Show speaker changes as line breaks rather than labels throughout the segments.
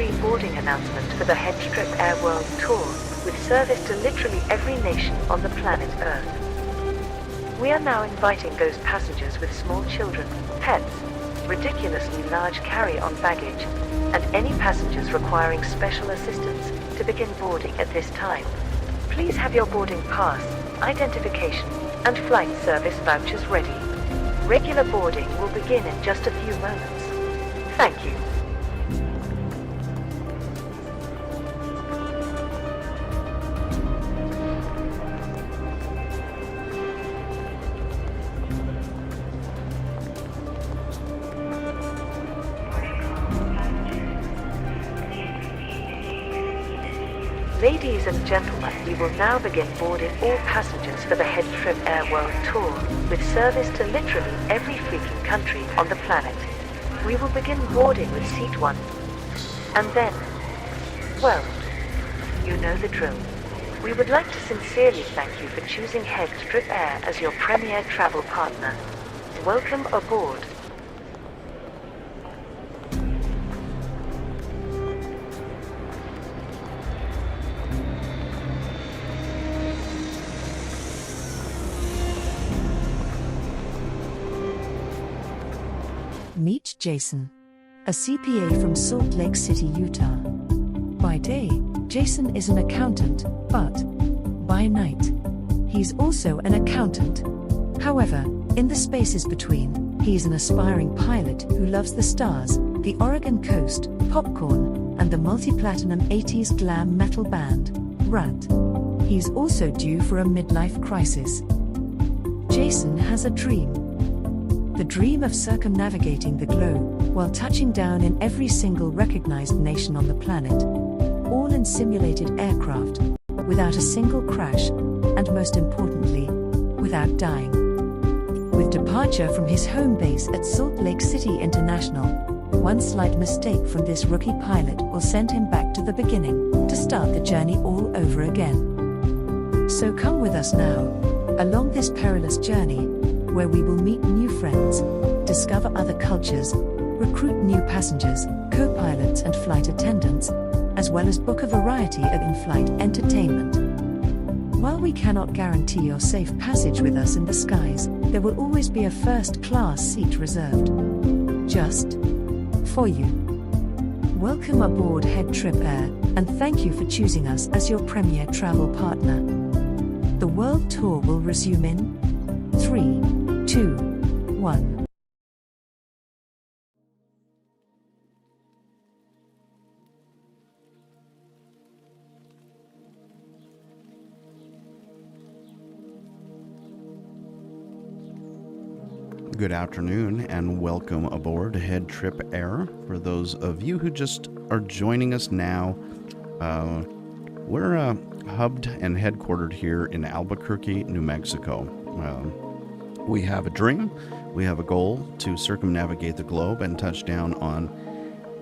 pre-boarding announcement for the HeadTrip Air World Tour, with service to literally every nation on the planet Earth. We are now inviting those passengers with small children, pets, ridiculously large carry-on baggage, and any passengers requiring special assistance to begin boarding at this time. Please have your boarding pass, identification, and flight service vouchers ready. Regular boarding will begin in just a few moments. Thank you. Ladies and gentlemen, we will now begin boarding all passengers for the HeadTrip Air World Tour, with service to literally every freaking country on the planet. We will begin boarding with seat 1. And then, well, you know the drill. We would like to sincerely thank you for choosing HeadTrip Air as your premier travel partner. Welcome aboard.
Meet Jason, a CPA from Salt Lake City, Utah. By day, Jason is an accountant, but by night, he's also an accountant. However, in the spaces between, he's an aspiring pilot who loves the stars, the Oregon coast, popcorn, and the multi-platinum 80s glam metal band, Rat. He's also due for a midlife crisis. Jason has a dream. The dream of circumnavigating the globe, while touching down in every single recognized nation on the planet. All in simulated aircraft, without a single crash, and most importantly, without dying. With departure from his home base at Salt Lake City International, one slight mistake from this rookie pilot will send him back to the beginning, to start the journey all over again. So come with us now, along this perilous journey, where we will meet new friends, discover other cultures, recruit new passengers, co-pilots and flight attendants, as well as book a variety of in-flight entertainment. While we cannot guarantee your safe passage with us in the skies, there will always be a first-class seat reserved. Just for you. Welcome aboard HeadTrip Air, and thank you for choosing us as your premier travel partner. The World Tour will resume in 3, 2, 1.
Good afternoon and welcome aboard HeadTrip Air. For those of you who just are joining us now, we're hubbed and headquartered here in Albuquerque, New Mexico. We have a dream, we have a goal to circumnavigate the globe and touch down on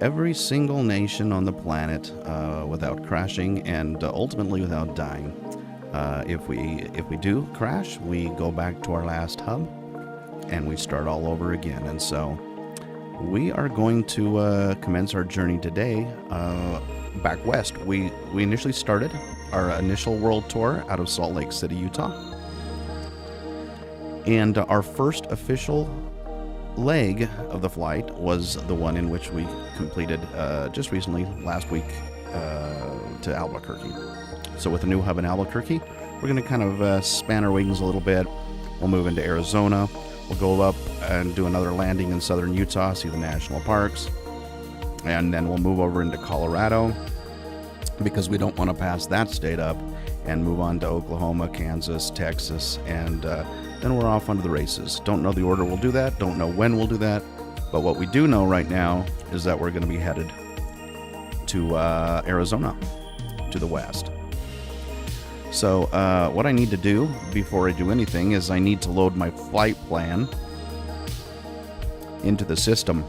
every single nation on the planet without crashing and ultimately without dying. If we do crash, we go back to our last hub and we start all over again. And so we are going to commence our journey today back west. We initially started our initial world tour out of Salt Lake City, Utah. And our first official leg of the flight was the one in which we completed just recently, last week, to Albuquerque. So with a new hub in Albuquerque, we're going to kind of span our wings a little bit. We'll move into Arizona. We'll go up and do another landing in southern Utah, see the national parks. And then we'll move over into Colorado because we don't want to pass that state up, and move on to Oklahoma, Kansas, Texas, and then we're off onto the races. Don't know the order we'll do that, don't know when we'll do that, but what we do know right now is that we're going to be headed to Arizona, to the west. So what I need to do before I do anything is I need to load my flight plan into the system.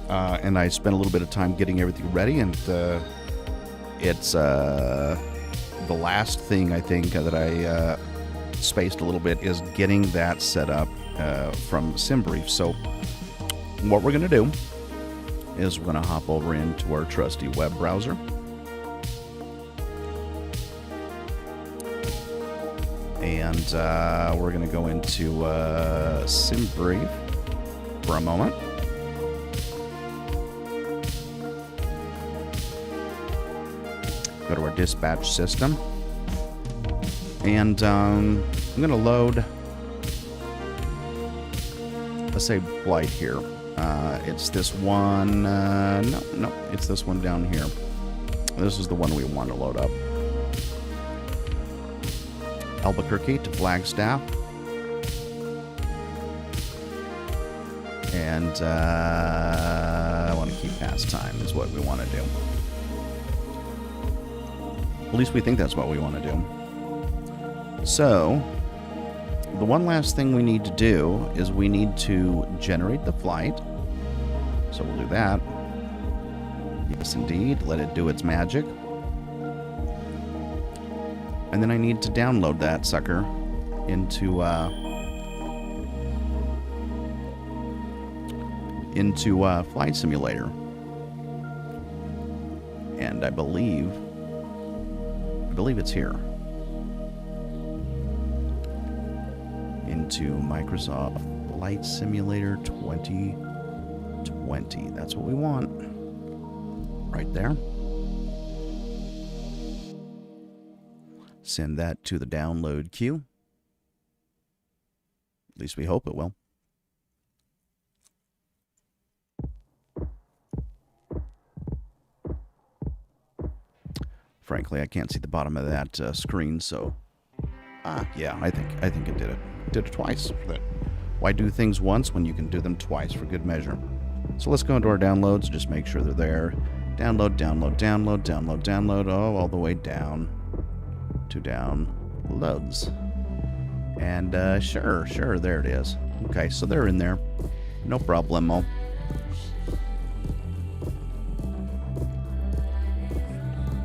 And I spent a little bit of time getting everything ready, and it's the last thing I think that I spaced a little bit is getting that set up from SimBrief. So what we're going to do is we're going to hop over into our trusty web browser. And we're going to go into SimBrief for a moment. Go to our dispatch system. And I'm going to load a saved flight here. It's this one. No, it's this one down here. This is the one we want to load up. Albuquerque to Flagstaff. And I want to keep past time is what we want to do. At least we think that's what we want to do. So, the one last thing we need to do is we need to generate the flight. So we'll do that. Yes, indeed. Let it do its magic. And then I need to download that sucker into Flight Simulator. And I believe it's here. Into Microsoft Flight Simulator 2020. That's what we want. Right there. Send that to the download queue. At least we hope it will. Frankly, I can't see the bottom of that screen, so yeah, I think it did it. Did it twice. Why do things once when you can do them twice for good measure? So let's go into our downloads. Just make sure they're there. Download, download, download, download, download. Oh, all the way down to downloads. And sure, there it is. Okay, so they're in there. No problemo.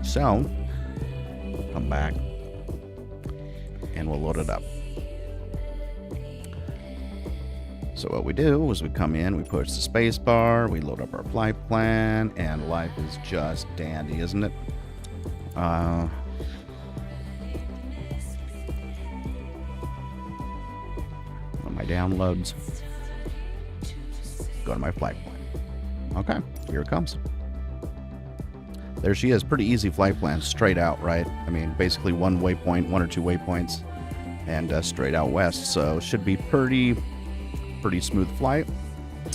So, come back and we'll load it up. So what we do is we come in, we push the space bar, we load up our flight plan, and life is just dandy, isn't it? My downloads. Go to my flight plan. Okay, here it comes. There she is. Pretty easy flight plan, straight out, right? I mean, basically one waypoint, one or two waypoints, and straight out west. So should be pretty smooth flight.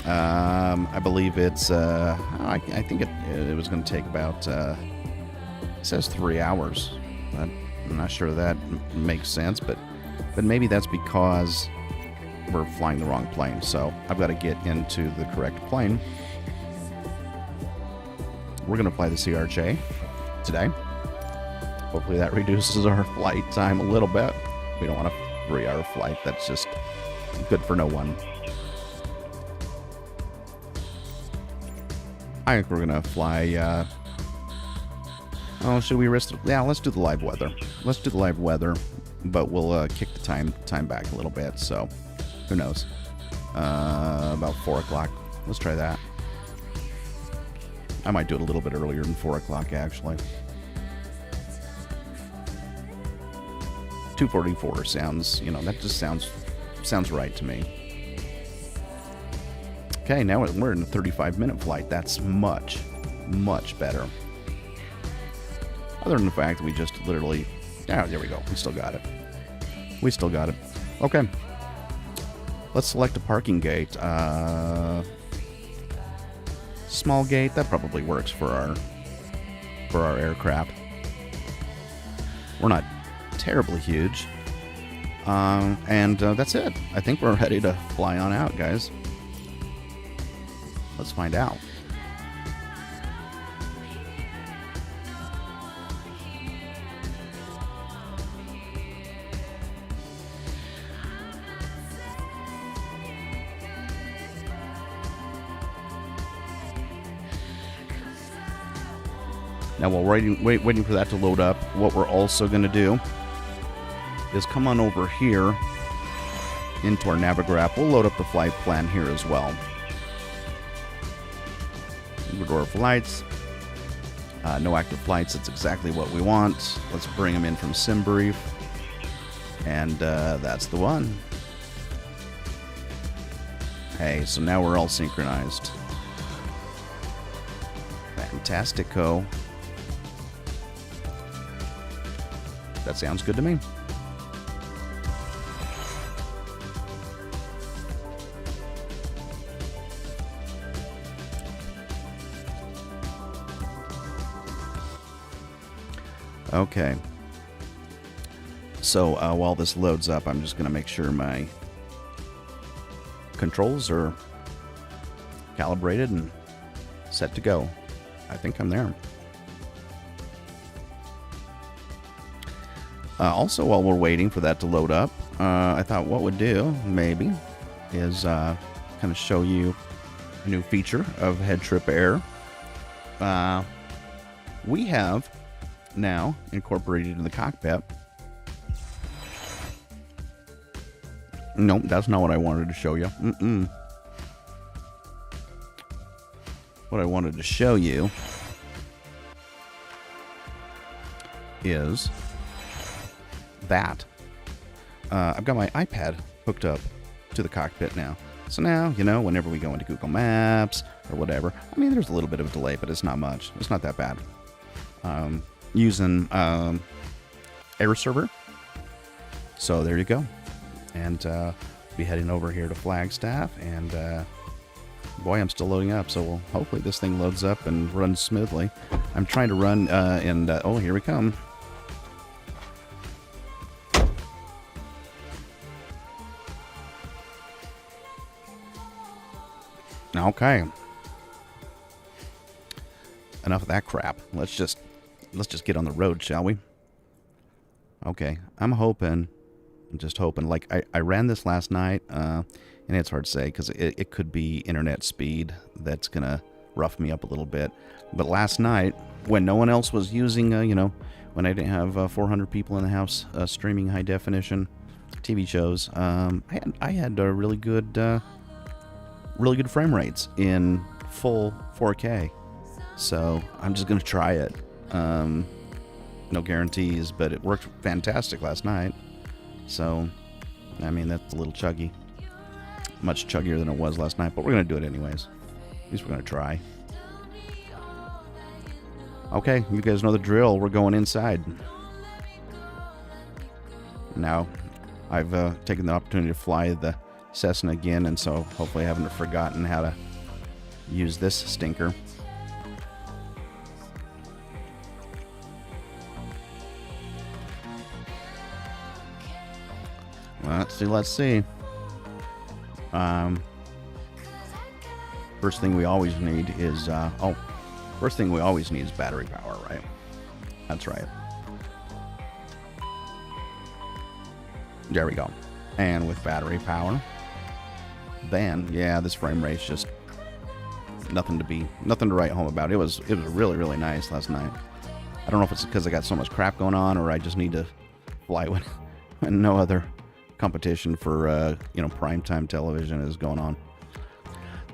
I believe it's. I think it was going to take about. It says 3 hours. I'm not sure that makes sense, but maybe that's because we're flying the wrong plane. So I've got to get into the correct plane. We're going to fly the CRJ today. Hopefully that reduces our flight time a little bit. We don't want a 3-hour flight. That's just good for no one. I think we're going to fly... should we risk... Yeah, let's do the live weather. Let's do the live weather, but we'll kick the time back a little bit, so who knows. About 4 o'clock. Let's try that. I might do it a little bit earlier than 4 o'clock, actually. 2:44 sounds, that just sounds right to me. Okay, now we're in a 35-minute flight. That's much, much better. Other than the fact that we just literally... there we go. We still got it. Okay. Let's select a parking gate. Small gate, that probably works for our aircraft. We're not terribly huge. And that's it. I think we're ready to fly on out, guys. Let's find out. Now, while waiting for that to load up, what we're also going to do is come on over here into our Navigraph. We'll load up the flight plan here as well. Ecuador flights. No active flights. It's exactly what we want. Let's bring them in from SimBrief. And that's the one. Hey, so now we're all synchronized. Fantastico. That sounds good to me. Okay. So while this loads up, I'm just going to make sure my controls are calibrated and set to go. I think I'm there. Also, while we're waiting for that to load up, I thought what would do, maybe, is kind of show you a new feature of HeadTrip Air. We have now incorporated in the cockpit. Nope, that's not what I wanted to show you. What I wanted to show you is that I've got my iPad hooked up to the cockpit now. So now, you know, whenever we go into Google Maps or whatever, I mean, there's a little bit of a delay, but it's not much. It's not that bad. Using Air Server. So there you go. And be heading over here to Flagstaff, and boy, I'm still loading up, so hopefully this thing loads up and runs smoothly. I'm trying to run oh, here we come. Okay. Enough of that crap. Let's just get on the road, shall we? Okay. I'm just hoping. Like, I ran this last night, and it's hard to say because it could be internet speed that's going to rough me up a little bit. But last night, when no one else was using, you know, when I didn't have 400 people in the house streaming high definition TV shows, I had really good frame rates in full 4K. So I'm just going to try it. No guarantees, but it worked fantastic last night. So, I mean, that's a little chuggy. Much chuggier than it was last night, but we're going to do it anyways. At least we're going to try. Okay, you guys know the drill. We're going inside. Now, I've taken the opportunity to fly the Cessna again, and so hopefully I haven't forgotten how to use this stinker. Let's see. First thing we always need is battery power, right? That's right. There we go. And with battery power, then yeah, this frame rate's just nothing to write home about. It was really, really nice last night. I don't know if it's because I got so much crap going on, or I just need to fly when no other competition for primetime television is going on.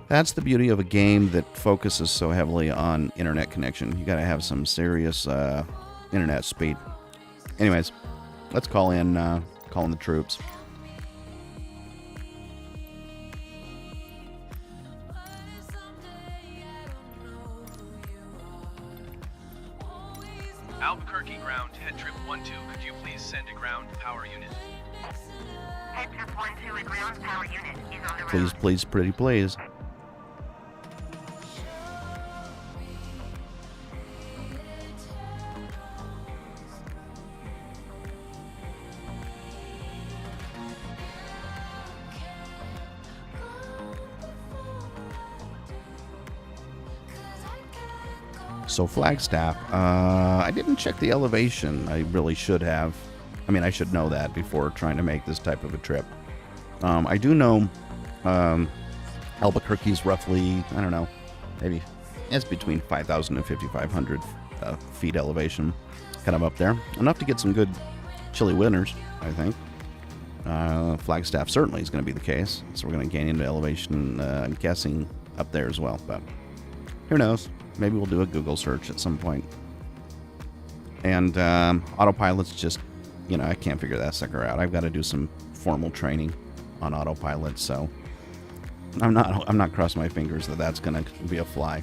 That's the beauty of a game that focuses so heavily on internet connection. You got to have some serious internet speed. Anyways, let's call in the troops.
Albuquerque ground, HeadTrip 1-2. Could you please send a ground power unit?
HeadTrip 1-2, a ground power unit is on the road.
Please, pretty please. So Flagstaff, I didn't check the elevation. I really should have. I mean, I should know that before trying to make this type of a trip. I do know Albuquerque's roughly, I don't know, maybe it's between 5,000 and 5,500 feet elevation, kind of up there. Enough to get some good chilly winters, I think. Flagstaff certainly is going to be the case. So we're going to gain into elevation, I'm guessing, up there as well. But Who knows? Maybe we'll do a Google search at some point. And autopilot's just, I can't figure that sucker out. I've got to do some formal training on autopilot, so I'm not crossing my fingers that that's going to be a fly.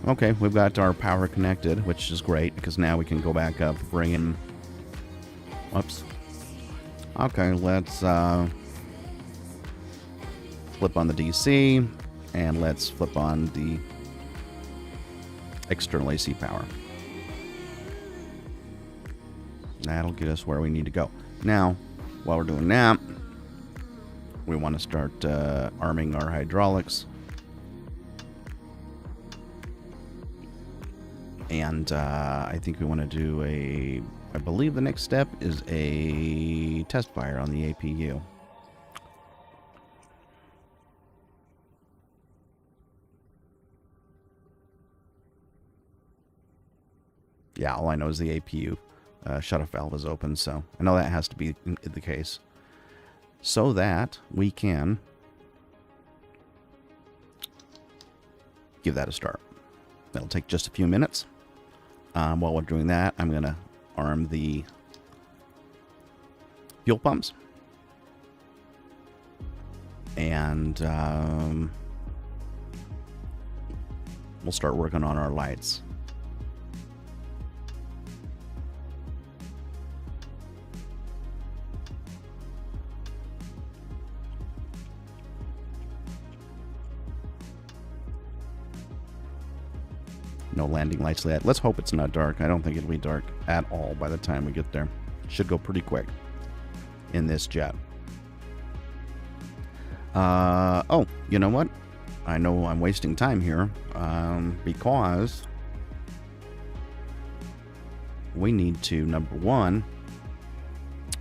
Okay, we've got our power connected, which is great because now we can go back up, bring in. Whoops. Okay, let's flip on the DC, and let's flip on the external AC power. That'll get us where we need to go. Now, while we're doing that, we want to start arming our hydraulics. And I think we want to do I believe the next step is a test fire on the APU. Yeah, all I know is the APU shutoff valve is open, so I know that has to be the case. So that we can give that a start. That'll take just a few minutes. While we're doing that, I'm going to arm the fuel pumps. And we'll start working on our lights. No landing lights yet. Let's hope it's not dark. I don't think it'll be dark at all by the time we get there. Should go pretty quick in this jet. Oh, you know what? I know I'm wasting time here because we need to, number one,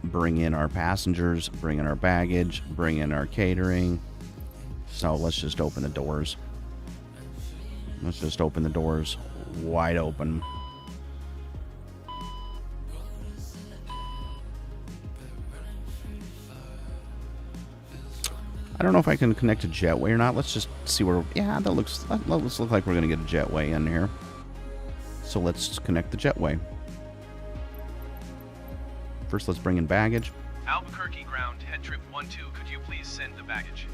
bring in our passengers, bring in our baggage, bring in our catering. So let's just open the doors. Let's just open the doors wide open. I don't know if I can connect a jetway or not. Let's just see where. Yeah, that looks like we're going to get a jetway in here. So let's just connect the jetway. First, let's bring in baggage.
Albuquerque ground, HeadTrip 12, could you please send the baggage?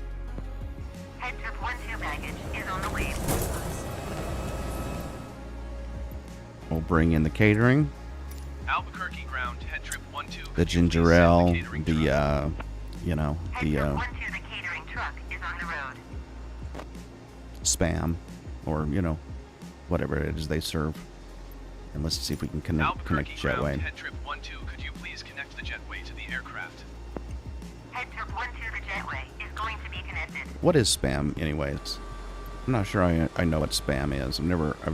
HeadTrip 12 baggage is on the way.
We'll bring in the catering.
Albuquerque ground, HeadTrip 12,
The ginger ale, the catering truck
is on the road.
Spam, or whatever it is they serve. And let's see if we can connect jetway.
HeadTrip 12, could you please connect the jetway to the aircraft?
HeadTrip 12, the jetway is going to be connected.
What is spam, anyways? I'm not sure I know what spam is. I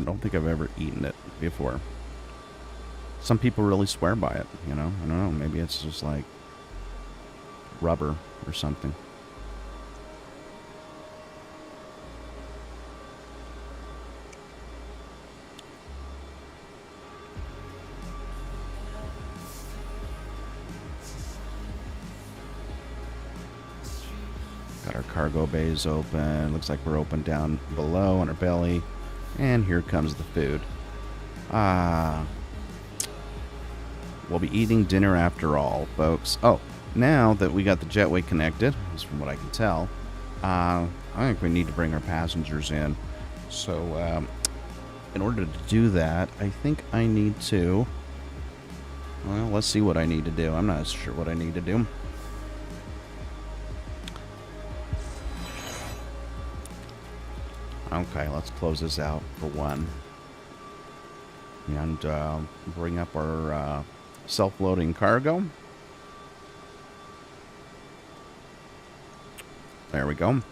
don't think I've ever eaten it before. Some people really swear by it, I don't know, maybe it's just like rubber or something. Got our cargo bays open. Looks like we're open down below on our belly. And here comes the food. We'll be eating dinner after all, folks. Oh, now that we got the jetway connected, at least from what I can tell, I think we need to bring our passengers in. So, in order to do that, I think I need to... Well, let's see what I need to do. I'm not sure what I need to do. Okay, let's close this out for one. And bring up our self-loading cargo. There we go.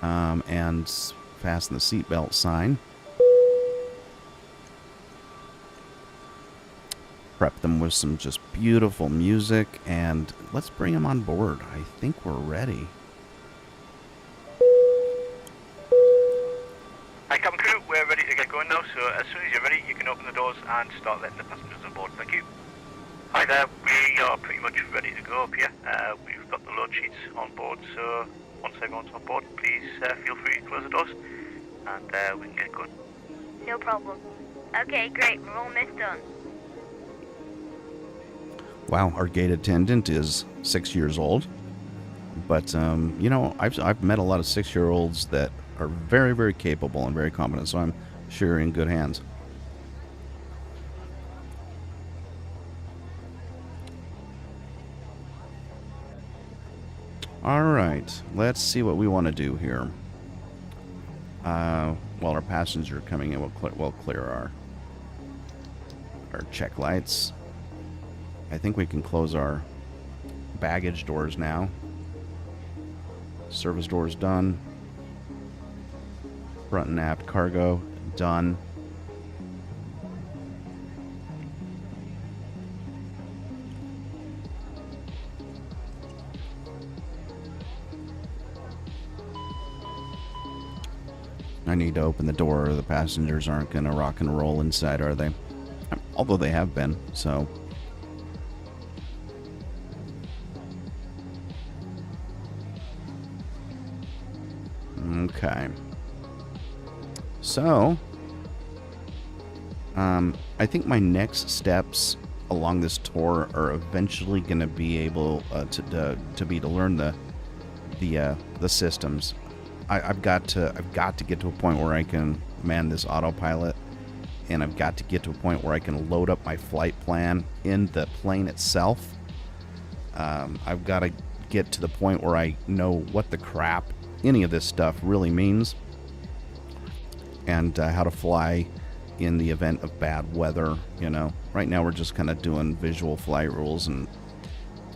And fasten the seatbelt sign. Prep them with some just beautiful music. And let's bring them on board. I think we're ready.
Hi, cabin crew, we're ready to get going now, so as soon as you're ready, you can open the doors and start letting the passengers on board. Thank you. Hi there, we are pretty much ready to go up here. We've got the load sheets on board, so once everyone's on board, please feel free to close the doors, and we can get going.
No problem. Okay, great. We're almost done.
Wow, our gate attendant is 6 years old. But, you know, I've met a lot of 6-year-olds that are very, very capable and very competent, so I'm sure you're in good hands. All right, let's see what we want to do here. While our passengers are coming in, we'll clear our check lights. I think we can close our baggage doors now. Service doors done. Front and aft cargo done. I need to open the door. The passengers aren't going to rock and roll inside, are they? Although they have been, so... Okay. So, I think my next steps along this tour are eventually going to be able to learn the systems. I've got to get to a point where I can man this autopilot, and I've got to get to a point where I can load up my flight plan in the plane itself. I've got to get to the point where I know what the crap any of this stuff really means, and how to fly in the event of bad weather. You know, right now we're just kind of doing visual flight rules and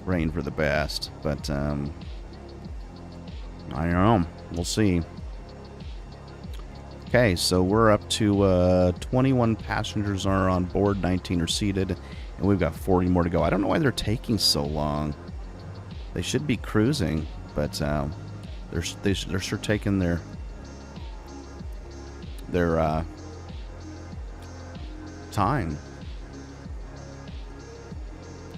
praying for the best, but I don't know. We'll see. Okay, so we're up to 21 passengers are on board, 19 are seated, and we've got 40 more to go. I don't know why they're taking so long. They should be cruising, but they're sure taking their time.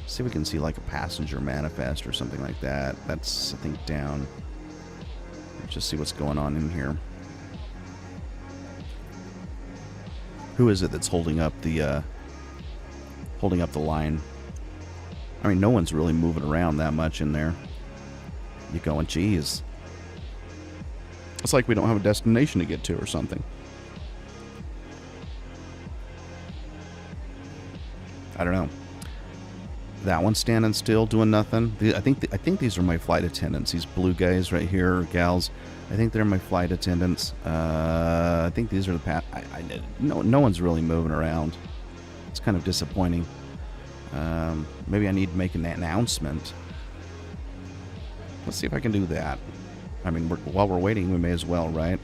See if we can see like a passenger manifest or something like that. That's, I think, down. Let's just see what's going on in here. Who is it that's holding up the line? I mean, no one's really moving around that much in there. You're going, geez. It's like we don't have a destination to get to or something. I don't know. That one's standing still, doing nothing. I think these are my flight attendants. These blue guys right here, or gals. I think they're my flight attendants. I think these are the no one's really moving around. It's kind of disappointing. Maybe I need to make an announcement. Let's see if I can do that. I mean, while we're waiting, we may as well, right?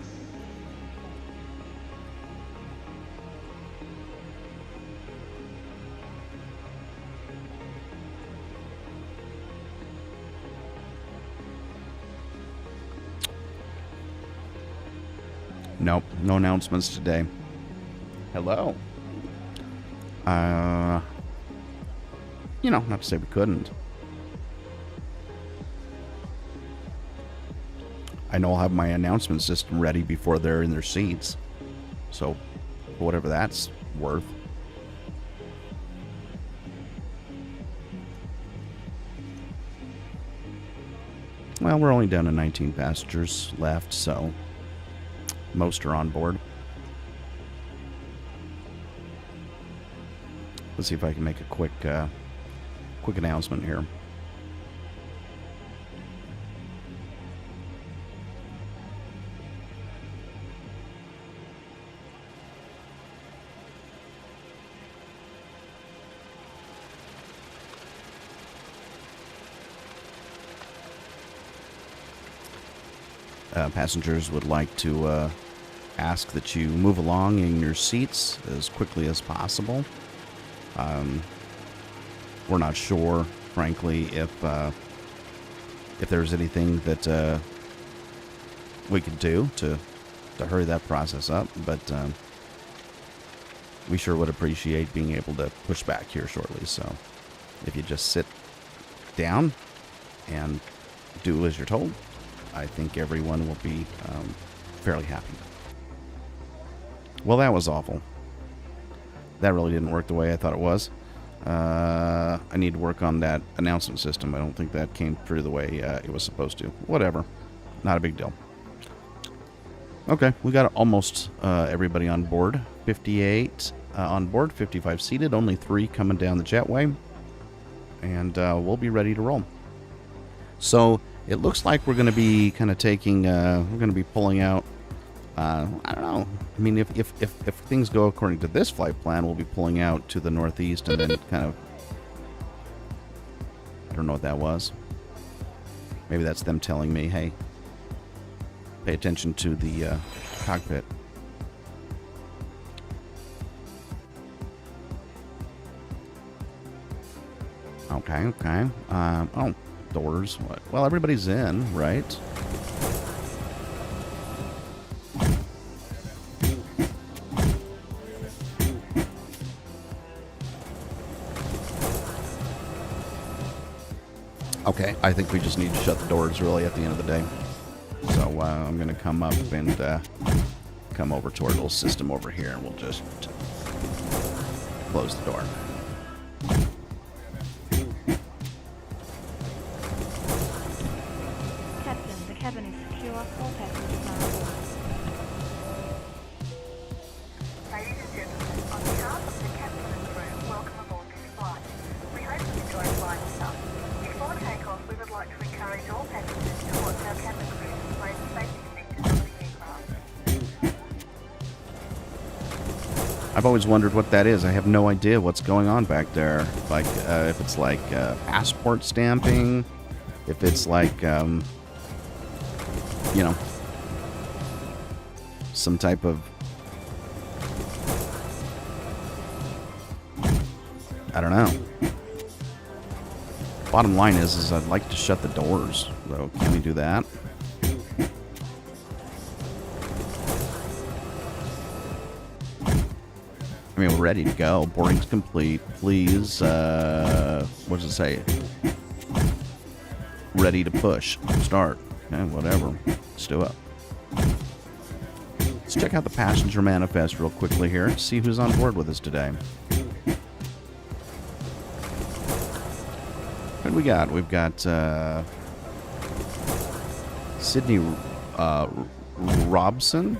Nope, no announcements today. Hello. You know, not to say we couldn't. I know I'll have my announcement system ready before they're in their seats. So, whatever that's worth. Well, we're only down to 19 passengers left, so most are on board. Let's see if I can make a quick announcement here. Passengers would like to ask that you move along in your seats as quickly as possible. We're not sure, frankly, if there's anything that we could do to hurry that process up, but we sure would appreciate being able to push back here shortly. So if you just sit down and do as you're told, I think everyone will be fairly happy. Well, that was awful. That really didn't work the way I thought it was. I need to work on that announcement system. I don't think that came through the way it was supposed to. Whatever. Not a big deal. Okay, we got almost everybody on board. 58 on board, 55 seated, only 3 coming down the jetway. And we'll be ready to roll. So it looks like we're going to be kind of taking, we're going to be pulling out, I don't know. I mean, if things go according to this flight plan, we'll be pulling out to the northeast and then kind of, I don't know what that was. Maybe that's them telling me, hey, pay attention to the cockpit. Okay. Oh, doors. What? Well, everybody's in, right? Okay, I think we just need to shut the doors really at the end of the day. So I'm going to come up and come over to our little system over here, and we'll just close the door.
Captain, the cabin is secure. All passengers are aboard.
Ladies and gentlemen, on behalf of the captain and crew, welcome aboard this flight. We hope you enjoy flying with us. Before takeoff, we would like to encourage all passengers to watch our cabin crew display the safety features of the aircraft.
I've always wondered what that is. I have no idea what's going on back there. Like, if it's like passport stamping, if it's like, you know, some type of, I don't know. Bottom line is I'd like to shut the doors, though. Can we do that? I mean, we're ready to go. Boarding's complete. Please, what does it say? Ready to push. Start. Okay, whatever. Let's do it. Let's check out the passenger manifest real quickly here. See who's on board with us today. What do we got? We've got Sydney Robson.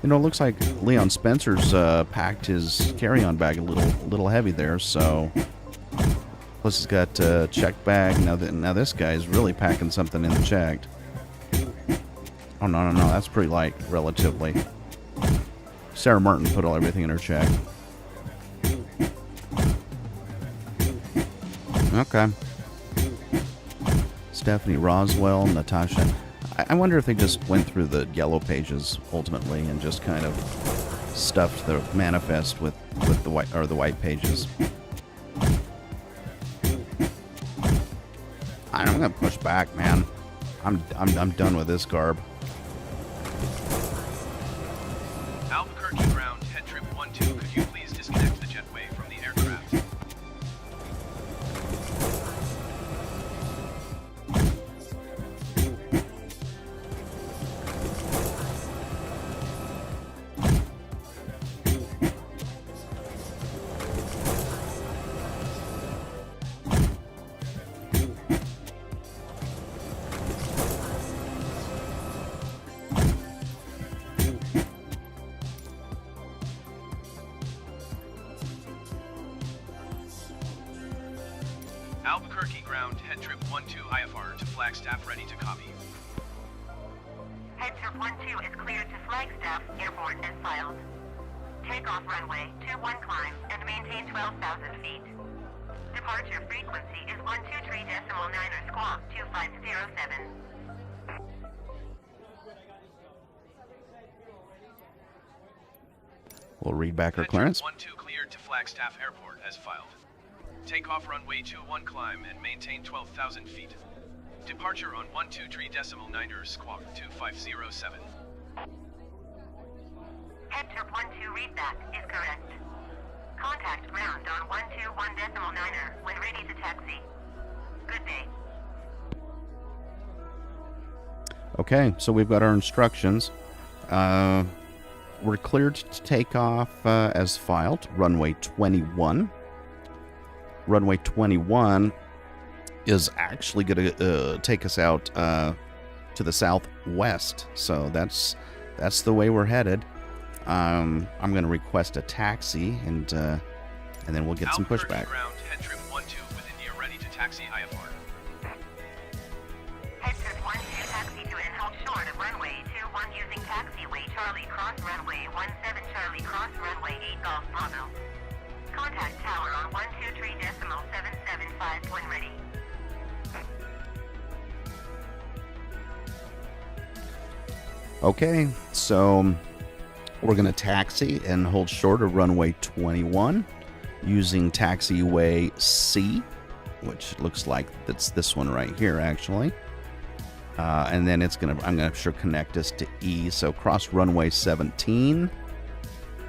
You know, it looks like Leon Spencer's packed his carry-on bag a little heavy there. So, plus he's got a checked bag. Now this guy's really packing something in the checked. Oh no, that's pretty light, relatively. Sarah Martin put everything in her check. Okay. Stephanie Roswell, Natasha. I wonder if they just went through the yellow pages ultimately and just kind of stuffed the manifest with the white pages. I'm gonna push back, man. I'm done with this garb.
Albuquerque ground, HeadTrip 12, could you please disconnect the jetway from the aircraft? Albuquerque ground, HeadTrip 12 IFR to Flagstaff, ready to copy.
HeadTrip 12 is cleared to Flagstaff Airport as filed. Takeoff runway 21 climb and maintain 12,000 feet. Departure frequency is 123.9 squawk 2507.
We'll read back our clearance.
12 cleared to Flagstaff Airport as filed. Takeoff runway 21 climb and maintain 12,000 feet. Departure on 123.9 squawk 2507.
HeadTrip 12 readback is correct. Contact ground on 121.9 when ready to taxi. Good day.
Okay, so we've got our instructions. We're cleared to take off as filed, runway 21. Runway 21 is actually going to take us out to the southwest, so that's the way we're headed. I'm going to request a taxi, and then we'll get some pushback.
Ground, HeadTrip 12 with India ready to taxi IFR.
HeadTrip 12 taxi to and hold short of runway 21 using taxiway Charlie cross runway 17 Charlie cross runway 8 Golf Bravo. Contact tower on 123.775 when ready.
Okay, so we're going to taxi and hold short of runway 21 using taxiway C, which looks like that's this one right here, actually. And then I'm going to connect us to E, so cross runway 17.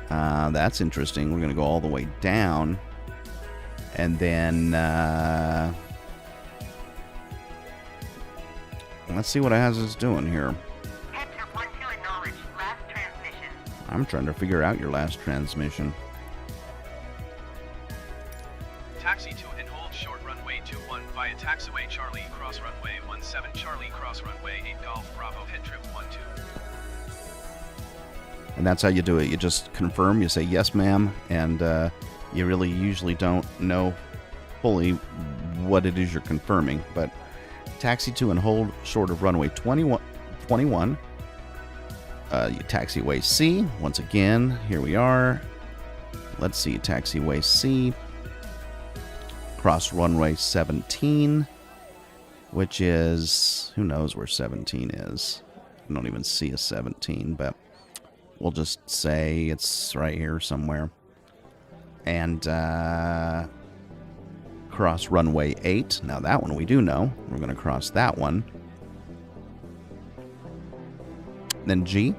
That's interesting. We're going to go all the way down. And then let's see what it has us doing here.
HeadTrip 12 acknowledge last transmission.
I'm trying to figure out your last transmission.
Taxi to and hold short runway 21 via taxiway Charlie cross runway 17 Charlie cross runway 8 Golf Bravo HeadTrip 12.
And that's how you do it. You just confirm, you say yes ma'am, and you really usually don't know fully what it is you're confirming. But taxi to and hold short of runway 21 taxiway C. Once again, here we are. Let's see, taxiway C. Cross runway 17, which is, who knows where 17 is. I don't even see a 17, but we'll just say it's right here somewhere. And cross runway 8. Now that one we do know. We're going to cross that one. Then G.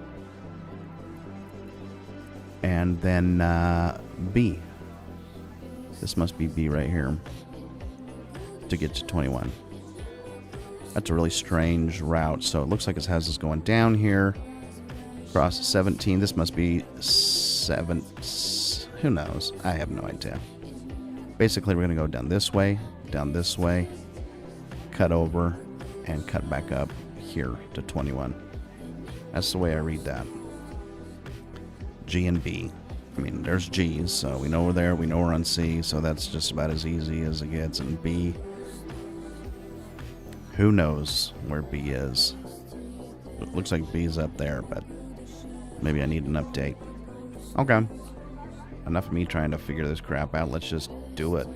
And then B. This must be B right here to get to 21. That's a really strange route. So it looks like it has us going down here. Cross 17. This must be 7. Who knows? I have no idea. Basically, we're going to go down this way, cut over, and cut back up here to 21. That's the way I read that. G and B. I mean, there's G's, so we know we're there. We know we're on C, so that's just about as easy as it gets. And B, who knows where B is? It looks like B's up there, but maybe I need an update. Okay. Enough of me trying to figure this crap out. Let's just do it.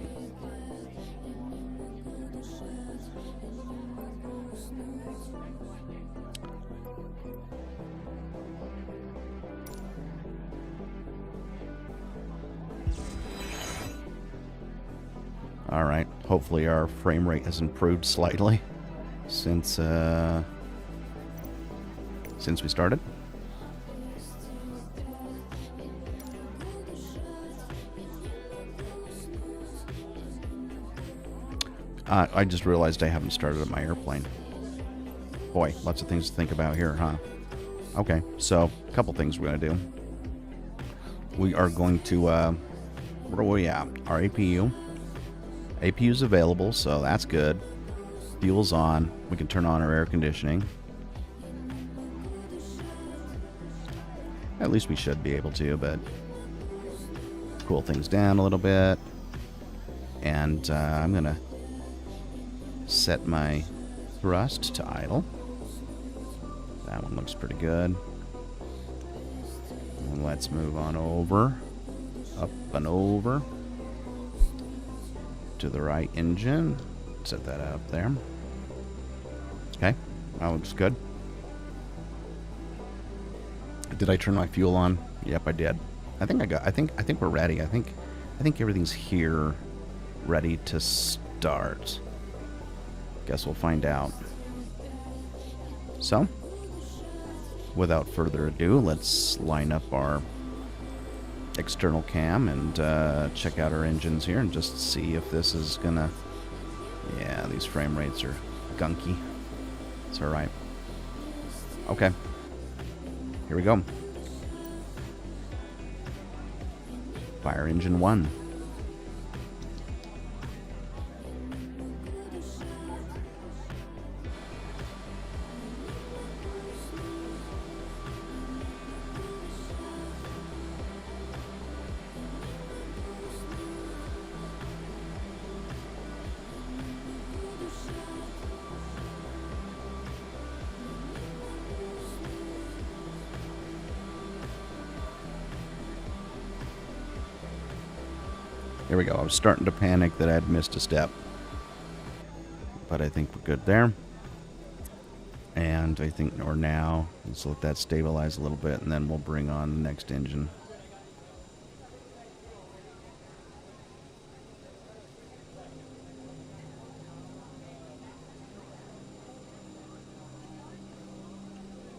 Alright, hopefully our frame rate has improved slightly since we started. I just realized I haven't started my airplane. Boy, lots of things to think about here, huh? Okay, so a couple things we're going to do. We are going to, where are we at? Our APU. APU's available, so that's good. Fuel's on. We can turn on our air conditioning. At least we should be able to, but cool things down a little bit. And I'm going to set my thrust to idle. That one looks pretty good. And let's move on over, up and over to the right engine. Set that up there. Okay, that looks good. Did I turn my fuel on? Yep, I did. I think we're ready. I think everything's here, ready to start. Guess we'll find out. So, without further ado, let's line up our external cam and check out our engines here and just see if this is gonna... Yeah, these frame rates are gunky. It's alright. Okay. Here we go. Fire engine 1. Here we go. I was starting to panic that I'd missed a step. But I think we're good there. And I think we're now. Let's let that stabilize a little bit, and then we'll bring on the next engine.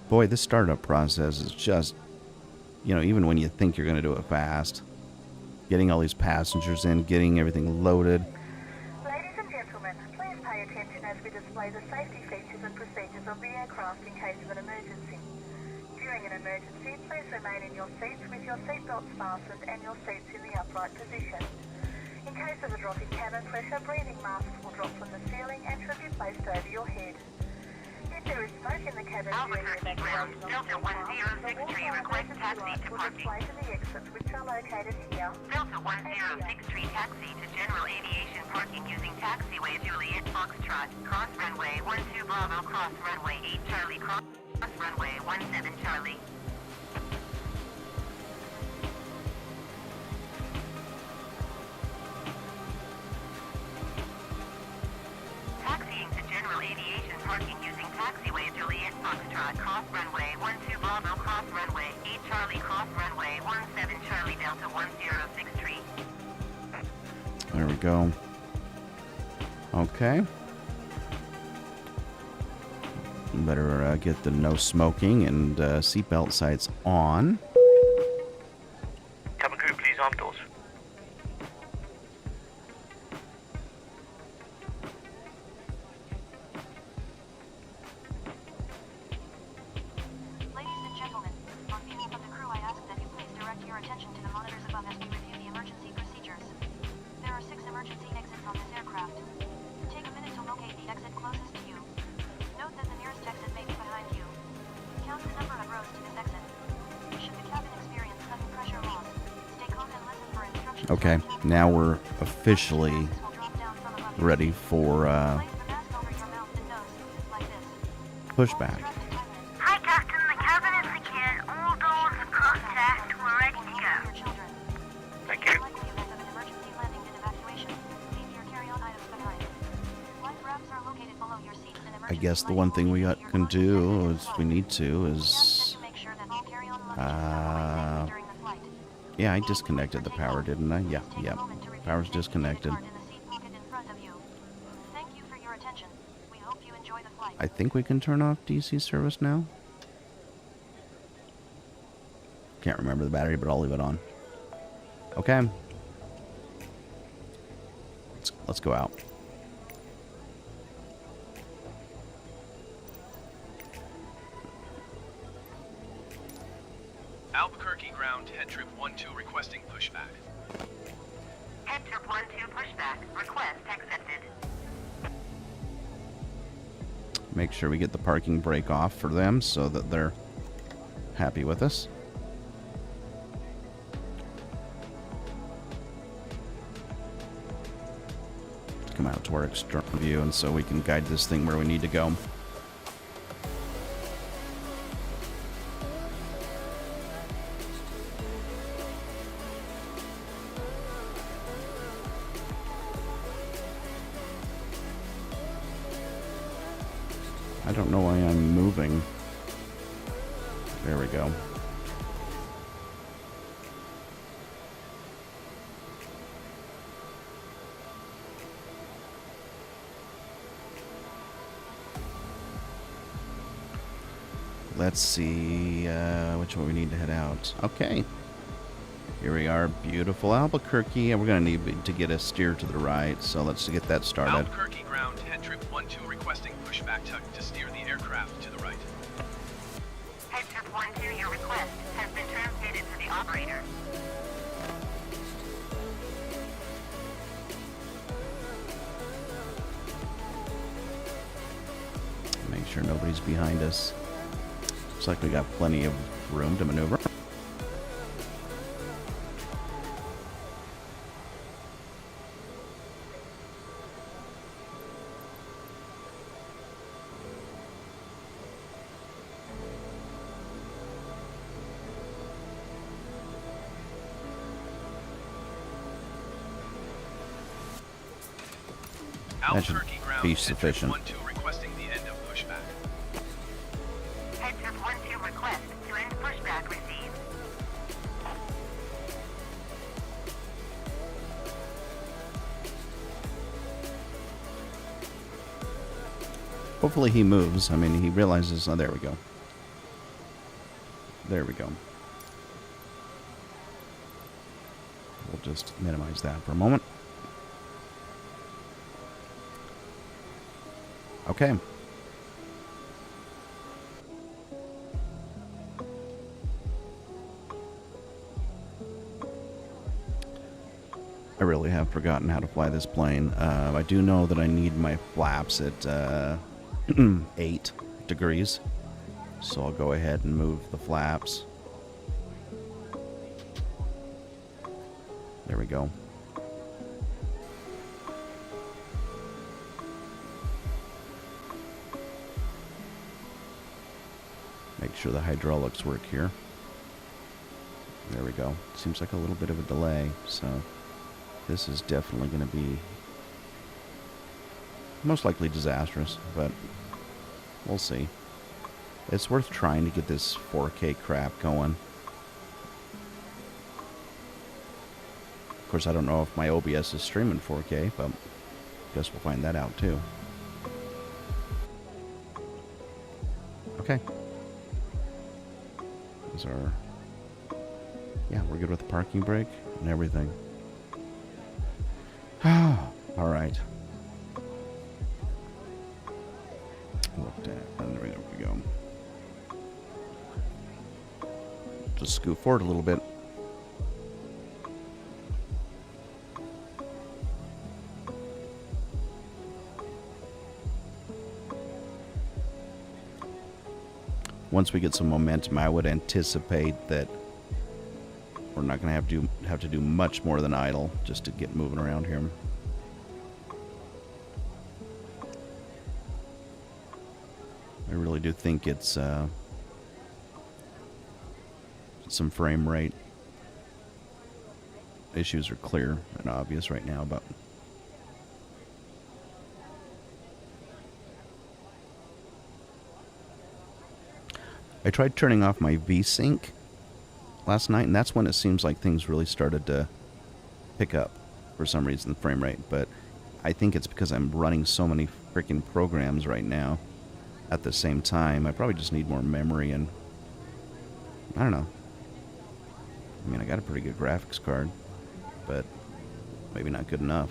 Boy, this startup process is just, even when you think you're going to do it fast, getting all these passengers in, getting everything loaded.
Ladies and gentlemen, please pay attention as we display the safety features and procedures of the aircraft in case of an emergency. During an emergency, please remain in your seats with your seatbelts fastened and your seats in the upright position. In case of a drop in cabin pressure, breathing masks will drop from the ceiling and should be placed over your head. If there is smoke in the cabin during the evacuation of the aircraft, the water request taxi to parking. Will display to the exits which are located here.
Delta 106 taxi to general aviation parking using taxiway Juliet Foxtrot, cross runway 12 Bravo, cross runway 8 Charlie, cross runway 17 Charlie. Taxiing to general aviation parking using taxiway Juliet Foxtrot, cross runway 12 Bravo, cross runway 8 Charlie, cross runway 17 Charlie, Delta 106
There we go. Okay. Better get the no smoking and seatbelt sights on.
Cabin crew, please arm doors.
Ladies and gentlemen, on behalf of the crew, I ask that you please direct your attention to the monitors above as we review the emergency procedures. There are 6 emergency exits on this aircraft. Take a minute to locate the exit closest to you. Note that the nearest exit may be behind you. Count the number of rows to this exit. Should the cabin experience sudden pressure loss, stay calm and listen for instructions.
Okay, now we're officially ready for pushback.
Hi, Captain. The cabin is secured. All doors and contact. We're ready to go.
Thank you.
I guess the one thing we can do is we need to is yeah, I disconnected the power, didn't I? Yeah. Power's disconnected. I think we can turn off DC service now. Can't remember the battery, but I'll leave it on. Okay. Let's go out.
Albuquerque ground, HeadTrip 12 requesting pushback.
HeadTrip 12 pushback. Request accepted.
Make sure we get the parking brake off for them so that they're happy with us. Come out to our external view, and so we can guide this thing where we need to go. I don't know why I'm moving. There we go. Let's see which one we need to head out. Okay. Here we are, beautiful Albuquerque, and we're going to need to get a steer to the right, so let's get that started.
Albuquerque ground, HeadTrip 12 requesting pushback to steer the aircraft to the right.
operator.
Make sure nobody's behind us. Looks like we got plenty of room to maneuver. That should
Albuquerque ground.
be sufficient.
HeadTrip 1-2 requesting the end of pushback.
HeadTrip 1-2 request to end pushback received.
Hopefully he moves. I mean, he realizes... Oh, there we go. There we go. We'll just minimize that for a moment. Okay. I really have forgotten how to fly this plane. I do know that I need my flaps at 8 degrees. So I'll go ahead and move the flaps. There we go. Make sure the hydraulics work here. There we go. Seems like a little bit of a delay, so this is definitely going to be most likely disastrous, but we'll see. It's worth trying to get this 4K crap going. Of course, I don't know if my OBS is streaming 4K, but guess we'll find that out too. Okay. These are... Yeah, we're good with the parking brake and everything. Alright. Looked at. And there we go. Just scoot forward a little bit. Once we get some momentum, I would anticipate that we're not going to have to do much more than idle just to get moving around here. I really do think it's some frame rate issues are clear and obvious right now, but I tried turning off my V-Sync last night, and that's when it seems like things really started to pick up for some reason, the frame rate. But I think it's because I'm running so many freaking programs right now at the same time. I probably just need more memory, and I don't know. I mean, I got a pretty good graphics card, but maybe not good enough.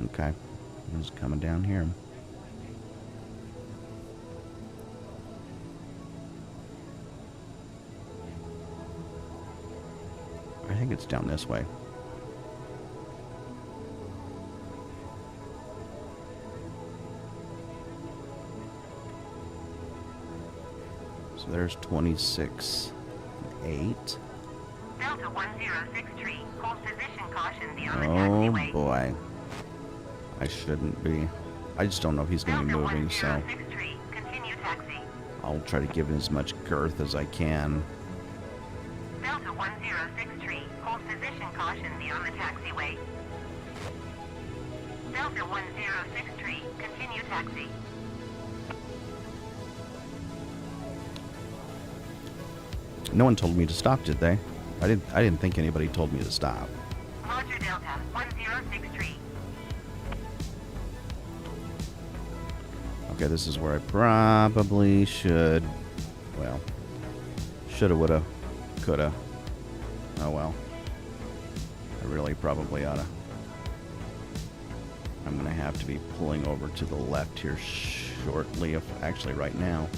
Okay, I'm just coming down here. I think it's down this way. So there's 26.8.
Delta 1063, hold position caution beyond the
Oh
taxiway.
boy. I shouldn't be. I just don't know if he's going to be
Delta
moving, so
1063, continue taxi.
I'll try to give it as much girth as I can.
Delta 1063, hold position caution beyond the taxiway. Delta 1063, continue taxi.
No one told me to stop, did they? I didn't think anybody told me to stop.
Roger Delta 1063.
Okay, this is where I probably should... Well, shoulda, woulda, coulda. Oh well. I really probably oughta. I'm gonna have to be pulling over to the left here shortly, actually right now.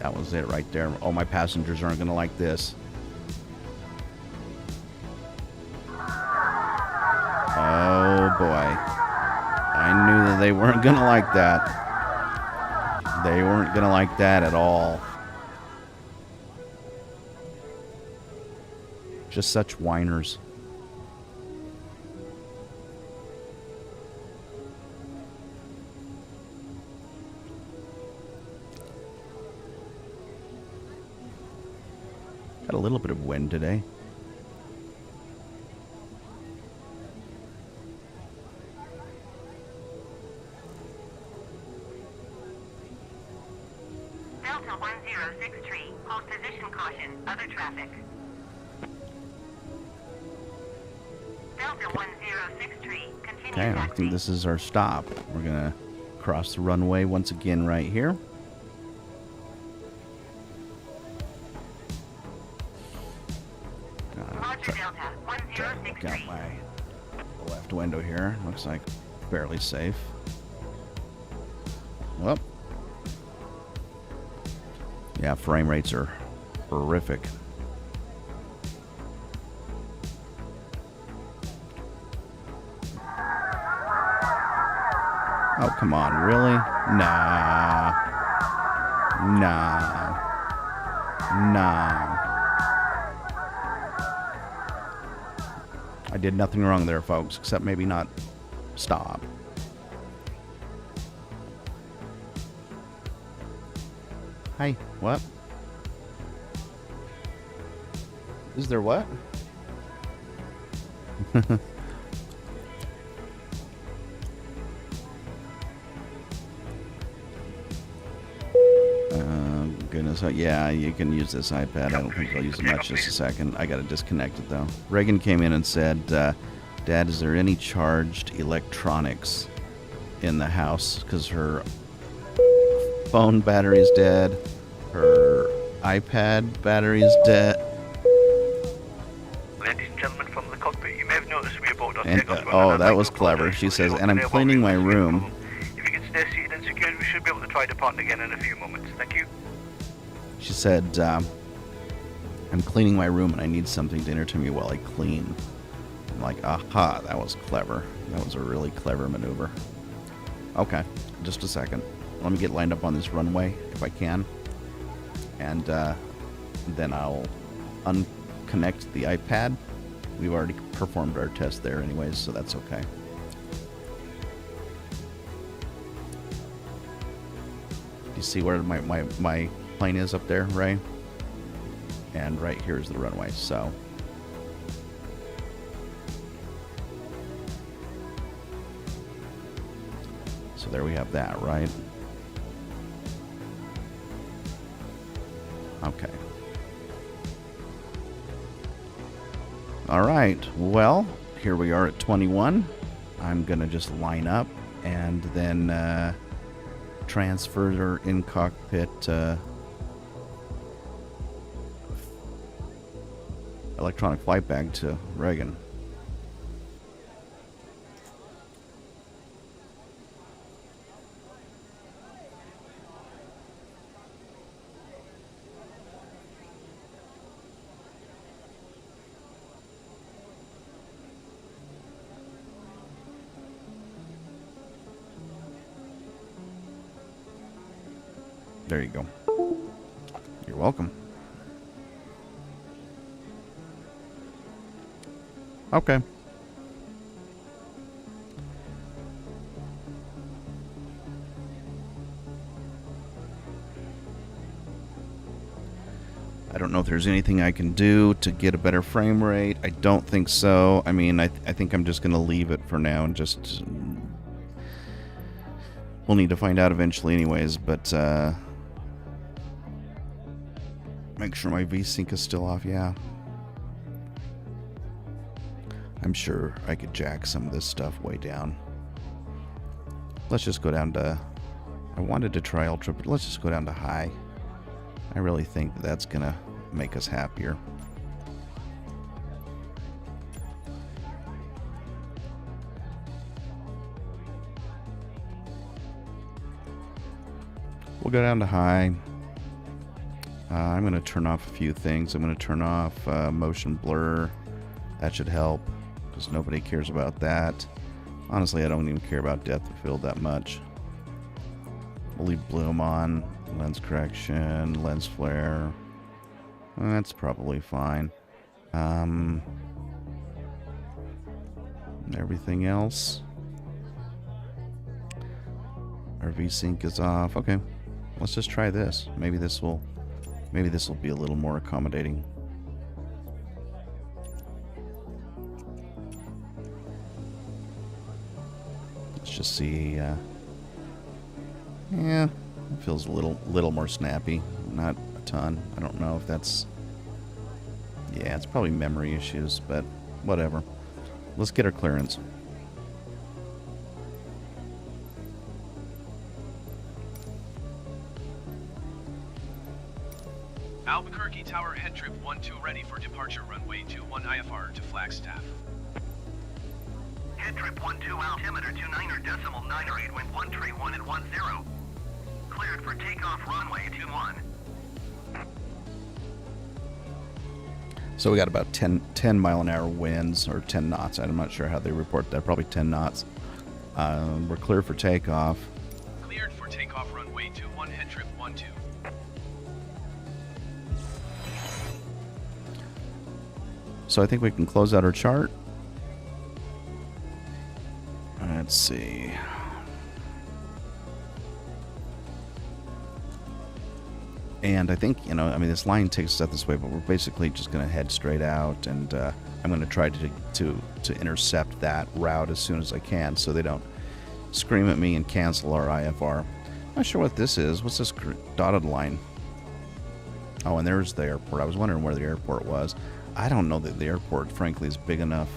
That was it right there. Oh, my passengers aren't going to like this. Oh, boy. I knew that they weren't going to like that. They weren't going to like that at all. Just such whiners. Got a little bit of wind today.
Delta 1063, hold position caution, other traffic. Delta 1063, continue
Okay, I
taxi.
think this is our stop. We're gonna cross the runway once again right here.
Roger Delta
Look out
1063.
my left window here. Looks like fairly safe. Well, yeah, frame rates are horrific. Oh, come on, really? Nah. Nah. Nah. I did nothing wrong there, folks, except maybe not stop. Hi, what? Is there what? Goodness, yeah, you can use this iPad. I don't think I'll use it much. Just a second. I got to disconnect it, though. Reagan came in and said, Dad, is there any charged electronics in the house? Because her phone battery is dead. Her iPad battery is dead.
Ladies and gentlemen from the cockpit, you may have noticed we are both on
And,
takeoff.
oh, that was clever. She says, and I'm cleaning my room.
If you can stay seated and secured, we should be able to try departing again in a few moments. Thank you.
She said, I'm cleaning my room and I need something to entertain me while I clean. I'm like, aha, that was clever. That was a really clever maneuver. Okay, just a second. Let me get lined up on this runway if I can. And then I'll unconnect the iPad. We've already performed our test there anyways, so that's okay. Do you see where my plane is up there, Ray? And right here is the runway, so there we have that, right? Okay. All right, well, here we are at 21. I'm gonna just line up and then transfer her in cockpit electronic flight bag to Reagan. There you go. You're welcome. Okay. I don't know if there's anything I can do to get a better frame rate. I don't think so. I mean, I think I'm just going to leave it for now and just... We'll need to find out eventually anyways, but make sure my V-Sync is still off, yeah. I'm sure I could jack some of this stuff way down. Let's just go down to... I wanted to try Ultra, but let's just go down to high. I really think that's going to make us happier. We'll go down to high. I'm going to turn off a few things. I'm going to turn off motion blur. That should help, because nobody cares about that. Honestly, I don't even care about depth of field that much. We'll leave bloom on. Lens correction, lens flare. That's probably fine. Everything else. Our V-Sync is off. Okay, let's just try this. Maybe this will be a little more accommodating. Let's just see. Yeah, it feels a little more snappy. Not a ton. I don't know if that's. Yeah, it's probably memory issues, but whatever. Let's get our clearance.
Albuquerque Tower HeadTrip 12 ready for departure runway 21 IFR to Flagstaff.
HeadTrip 12 altimeter 29.9 wind 131 and 10. Cleared for takeoff runway 21.
So we got about 10 mile an hour winds, or 10 knots. I'm not sure how they report that. Probably 10 knots. We're clear for takeoff.
Cleared for takeoff runway 21 HeadTrip 12.
So I think we can close out our chart. Let's see. And I think, this line takes us out this way, but we're basically just going to head straight out, and I'm going to try to intercept that route as soon as I can, so they don't scream at me and cancel our IFR. Not sure what this is. What's this dotted line? Oh, and there's the airport. I was wondering where the airport was. I don't know that the airport, frankly, is big enough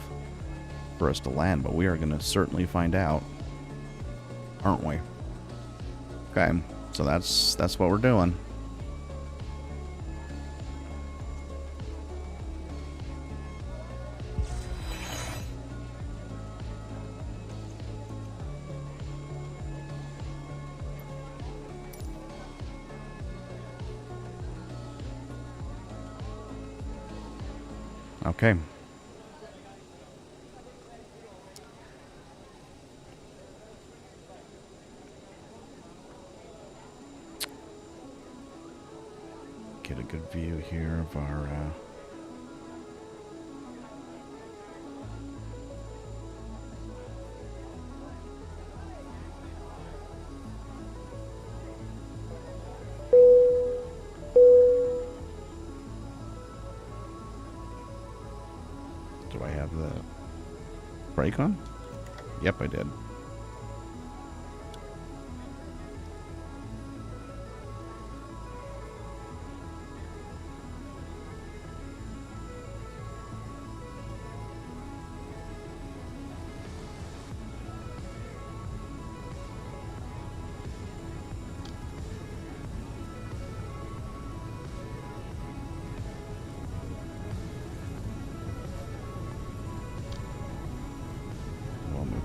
for us to land, but we are going to certainly find out, aren't we? Okay, so that's what we're doing. Okay. Get a good view here of our do I have the brake on? Yep, I did.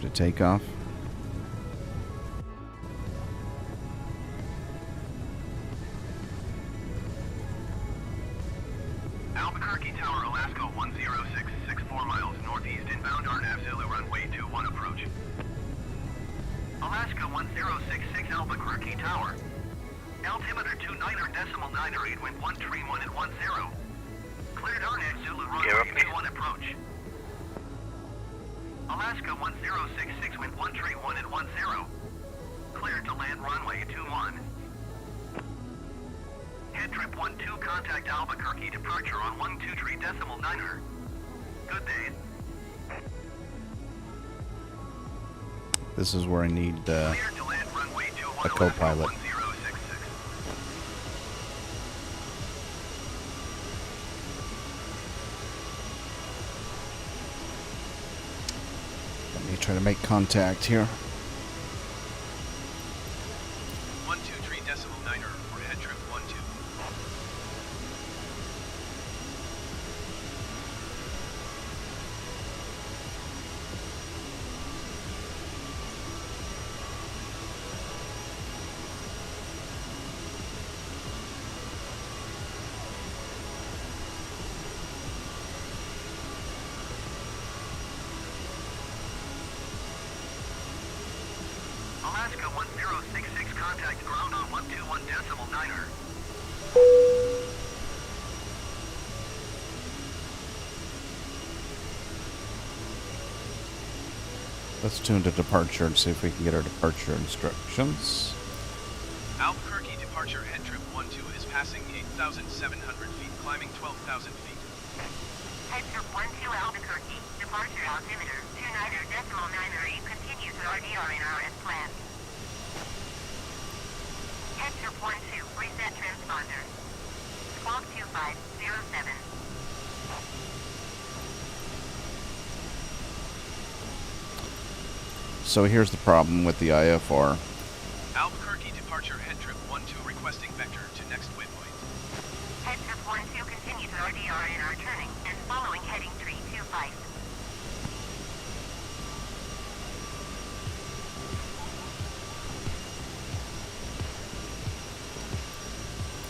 To take off.
Albuquerque Tower, Alaska 10664 miles northeast inbound RNAV Zulu runway 21 approach. Alaska 1066 Albuquerque Tower. Altimeter 29.9 wind 131 and 10. Cleared RNAV Zulu runway 21 approach. Alaska 1066 wind 131 and 10. Cleared to land runway 21. HeadTrip 12 contact Albuquerque departure on 123.9. Good day.
This is where I need
Cleared to land runway 21
a co-pilot.
1066.
Let me try to make contact here.
123.9 for HeadTrip 12.
Alaska 1066, contact ground on 121.9er.
Let's tune to departure and see if we can get our departure instructions.
Albuquerque departure HeadTrip 12 is passing 8,700 feet, climbing 12,000 feet.
HeadTrip 12 Albuquerque, departure altimeter 29.9er, continue to RDR in RS plan. HeadTrip 12, reset transponder. Squawk 2507.
So here's the problem with the IFR.
Albuquerque departure HeadTrip 12 requesting vector to next waypoint.
HeadTrip 12, continue to RDR in our turning and following heading 325.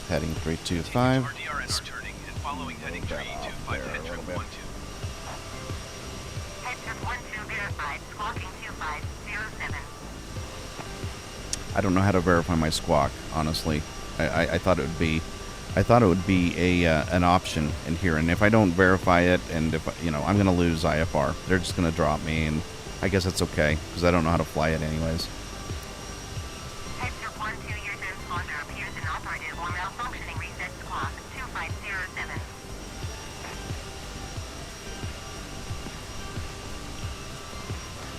Heading 325.
RDR in our turning and following heading 325 HeadTrip 12.
HeadTrip 12 verified, squawking 2507.
I don't know how to verify my squawk, honestly. I thought it would be, a an option in here, and if I don't verify it, and if I'm gonna lose IFR, they're just gonna drop me, and I guess it's okay because I don't know how to fly it anyways.
HeadTrip 12, your transponder appears inoperative or malfunctioning. Reset squawk 2507.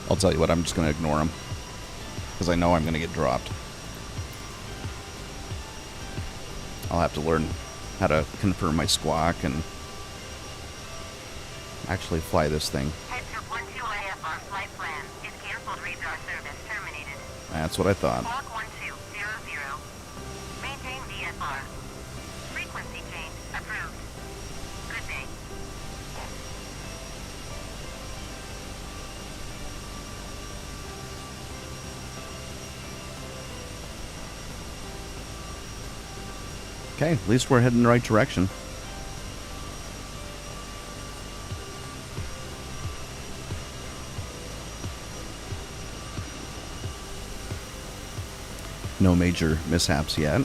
I'll tell you what, I'm just gonna ignore them because I know I'm gonna get dropped. I'll have to learn how to confirm my squawk and actually fly this thing.
HeadTrip 12 IFR flight plan is canceled. Radar service terminated.
That's what I thought.
Squawk 1200. Maintain VFR. Frequency change approved. Good day.
Okay, at least we're heading in the right direction. No major mishaps yet.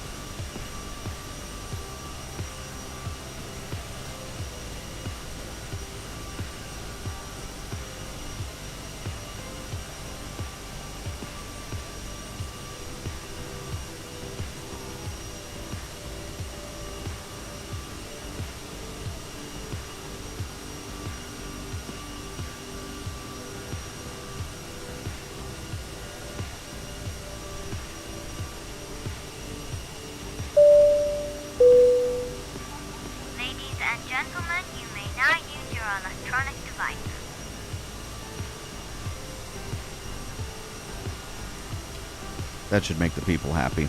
Ladies and gentlemen, you may now use your electronic device.
That should make the people happy.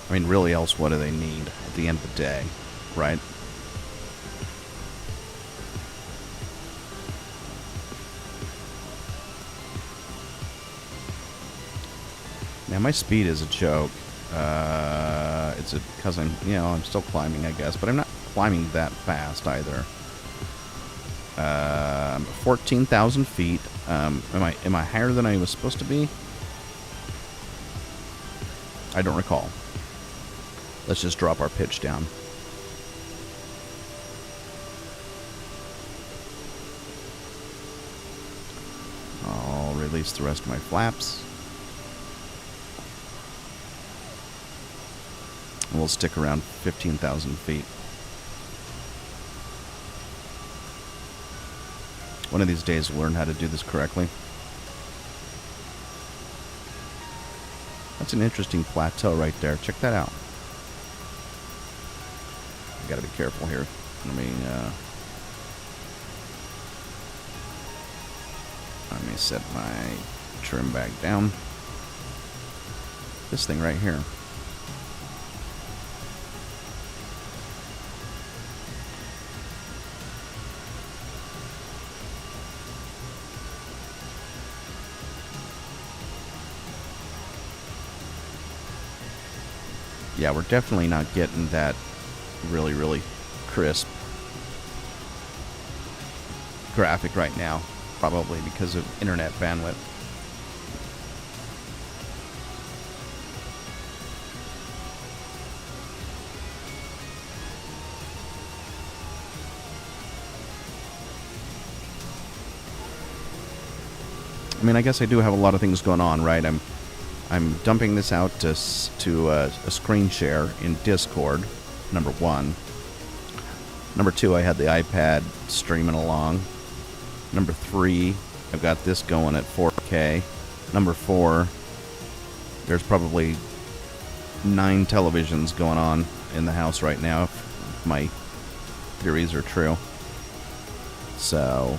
I mean, really else, what do they need at the end of the day, right? Now, my speed is a joke. It's because I'm still climbing, I guess, but I'm not climbing that fast either. 14,000 feet. Am I higher than I was supposed to be? I don't recall. Let's just drop our pitch down. I'll release the rest of my flaps. And we'll stick around 15,000 feet. One of these days we'll learn how to do this correctly. That's an interesting plateau right there. Check that out. I gotta be careful here. Let me set my trim back down. This thing right here. Yeah, we're definitely not getting that really, really crisp graphic right now. Probably because of internet bandwidth. I mean, I guess I do have a lot of things going on, right? I'm dumping this out to a screen share in Discord, number 1. Number 2, I had the iPad streaming along. Number 3, I've got this going at 4K. Number 4, there's probably 9 televisions going on in the house right now, if my theories are true. So,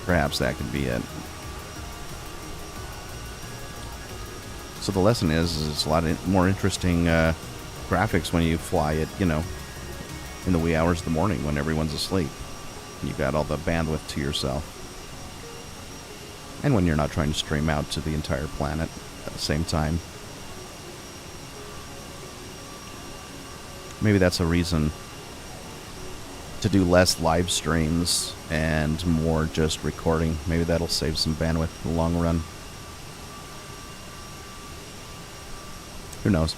perhaps that could be it. So the lesson is it's a lot more interesting graphics when you fly it, in the wee hours of the morning when everyone's asleep. You've got all the bandwidth to yourself. And when you're not trying to stream out to the entire planet at the same time. Maybe that's a reason to do less live streams and more just recording. Maybe that'll save some bandwidth in the long run. Who knows?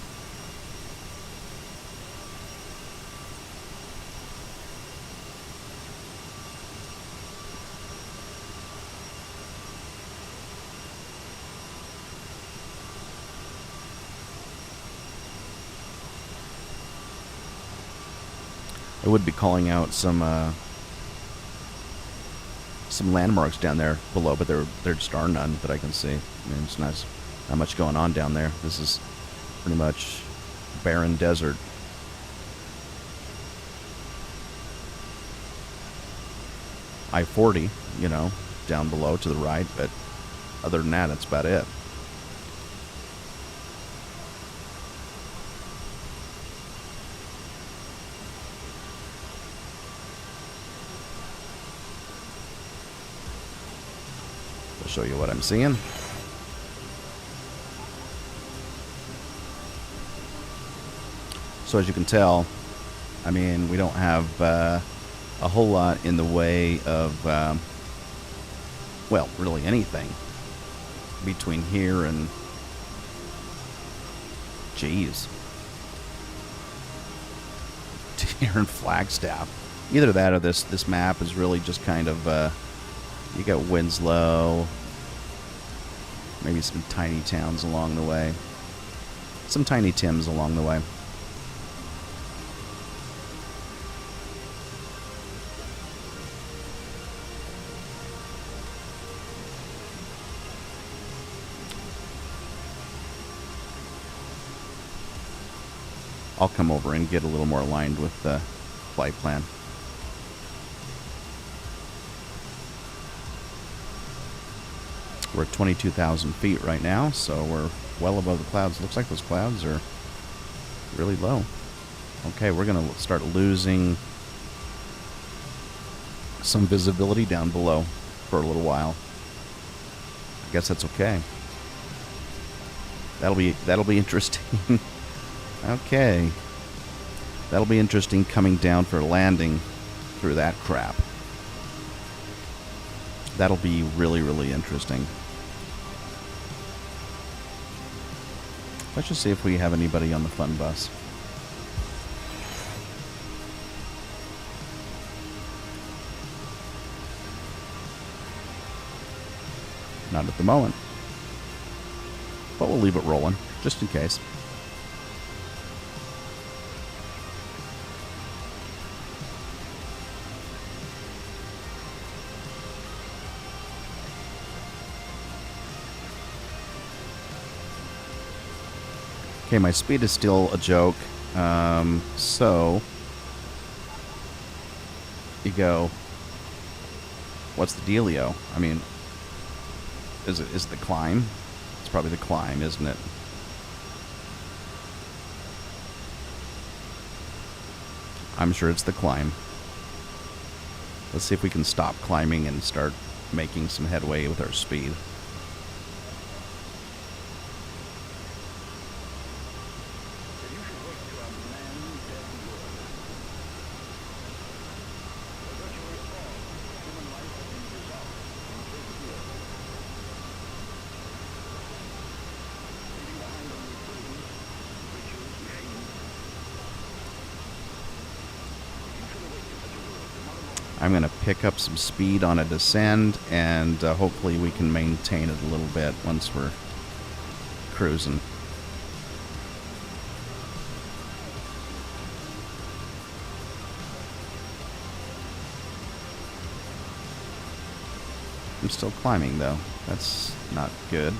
I would be calling out some landmarks down there below, but there just are none that I can see. I mean, it's not much going on down there. This is pretty much barren desert. I-40, down below to the right, but other than that, that's about it. I'll show you what I'm seeing. So as you can tell, I mean, we don't have a whole lot in the way of, well, really anything between here and, geez, here in Flagstaff. Either that or this map is really just kind of, you got Winslow, maybe some tiny towns along the way, some tiny Tims along the way. I'll come over and get a little more aligned with the flight plan. We're at 22,000 feet right now, so we're well above the clouds. Looks like those clouds are really low. Okay, we're going to start losing some visibility down below for a little while. I guess that's okay. That'll be interesting. Okay. That'll be interesting coming down for landing through that crap. That'll be really, really interesting. Let's just see if we have anybody on the fun bus. Not at the moment. But we'll leave it rolling, just in case. Okay, my speed is still a joke. So you go, what's the dealio? I mean, is it the climb? It's probably the climb, isn't it? I'm sure it's the climb. Let's see if we can stop climbing and start making some headway with our speed. I'm going to pick up some speed on a descend, and hopefully we can maintain it a little bit once we're cruising. I'm still climbing, though. That's not good.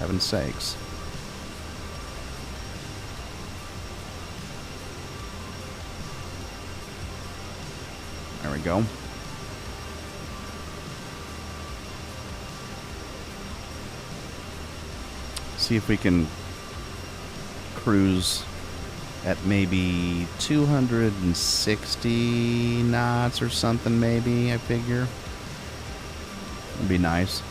Heaven's sakes. There we go. See if we can cruise at maybe 260 knots or something, maybe, I figure. That'd be nice.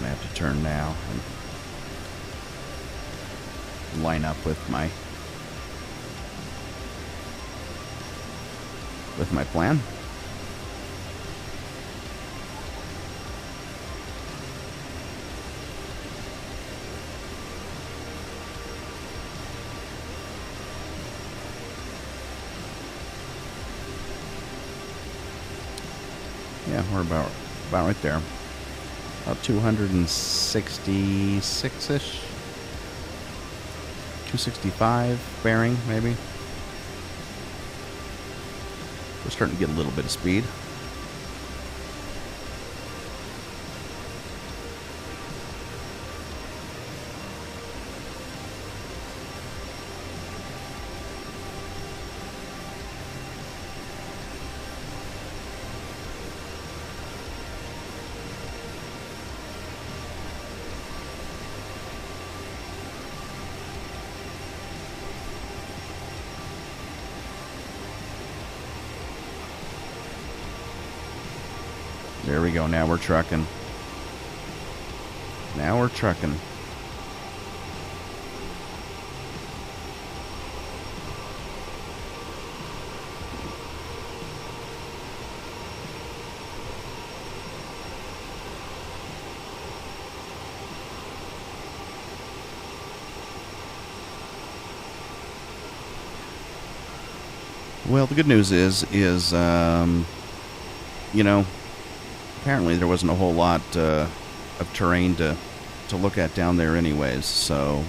I have to turn now and line up with my plan. Yeah, we're about right there. About 266-ish. 265 bearing, maybe. We're starting to get a little bit of speed. There we go. Now we're trucking. Now we're trucking. Well, the good news is you know, apparently there wasn't a whole lot of terrain to look at down there anyways, so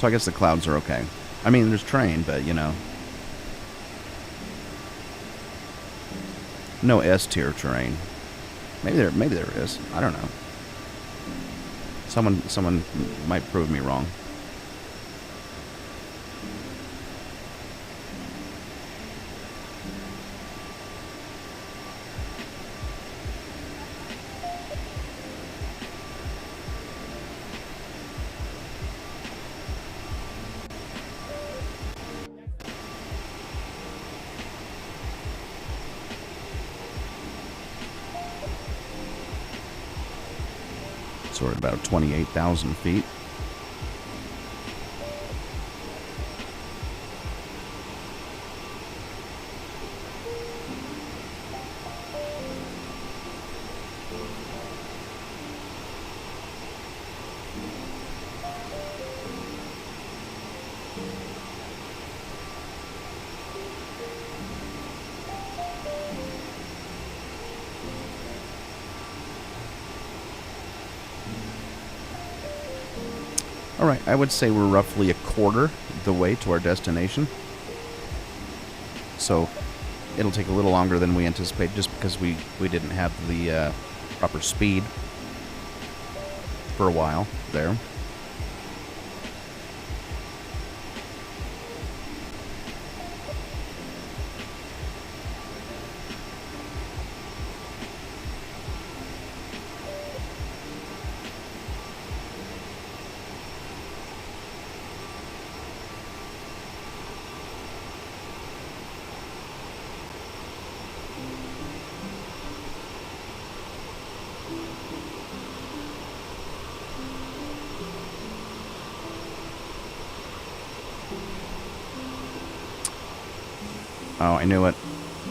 I guess the clouds are okay. I mean, there's terrain, but you know, no S-tier terrain. Maybe there is. I don't know. Someone might prove me wrong. So we're at about 28,000 feet. Alright, I would say we're roughly a quarter the way to our destination. So it'll take a little longer than we anticipated just because we didn't have the proper speed for a while there. Oh, I knew it.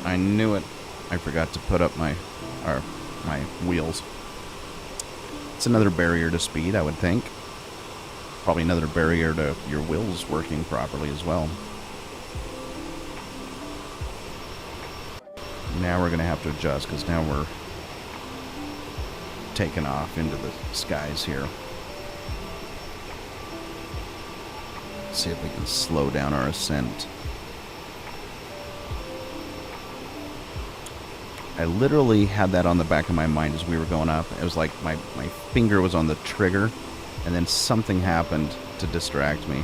I knew it. I forgot to put up my wheels. It's another barrier to speed, I would think. Probably another barrier to your wheels working properly as well. Now we're going to have to adjust because now we're taking off into the skies here. See if we can slow down our ascent. I literally had that on the back of my mind as we were going up. It was like my finger was on the trigger, and then something happened to distract me.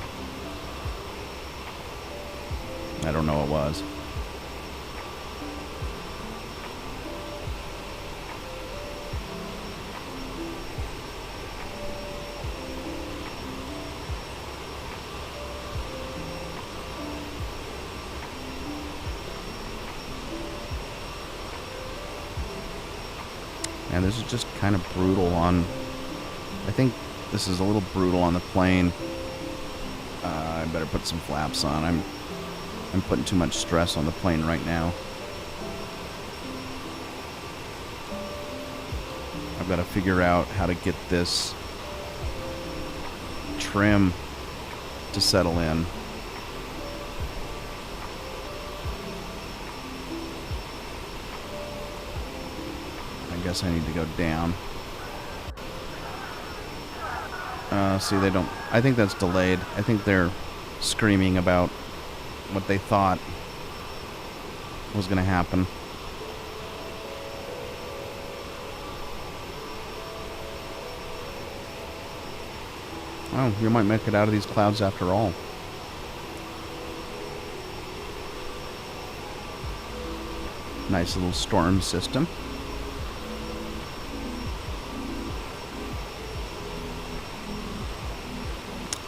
I don't know what it was. And this is just kind of brutal on... I think this is a little brutal on the plane. I better put some flaps on. I'm putting too much stress on the plane right now. I've got to figure out how to get this trim to settle in. I guess I need to go down. See, they don't... I think that's delayed. I think they're screaming about what they thought was going to happen. Oh, you might make it out of these clouds after all. Nice little storm system.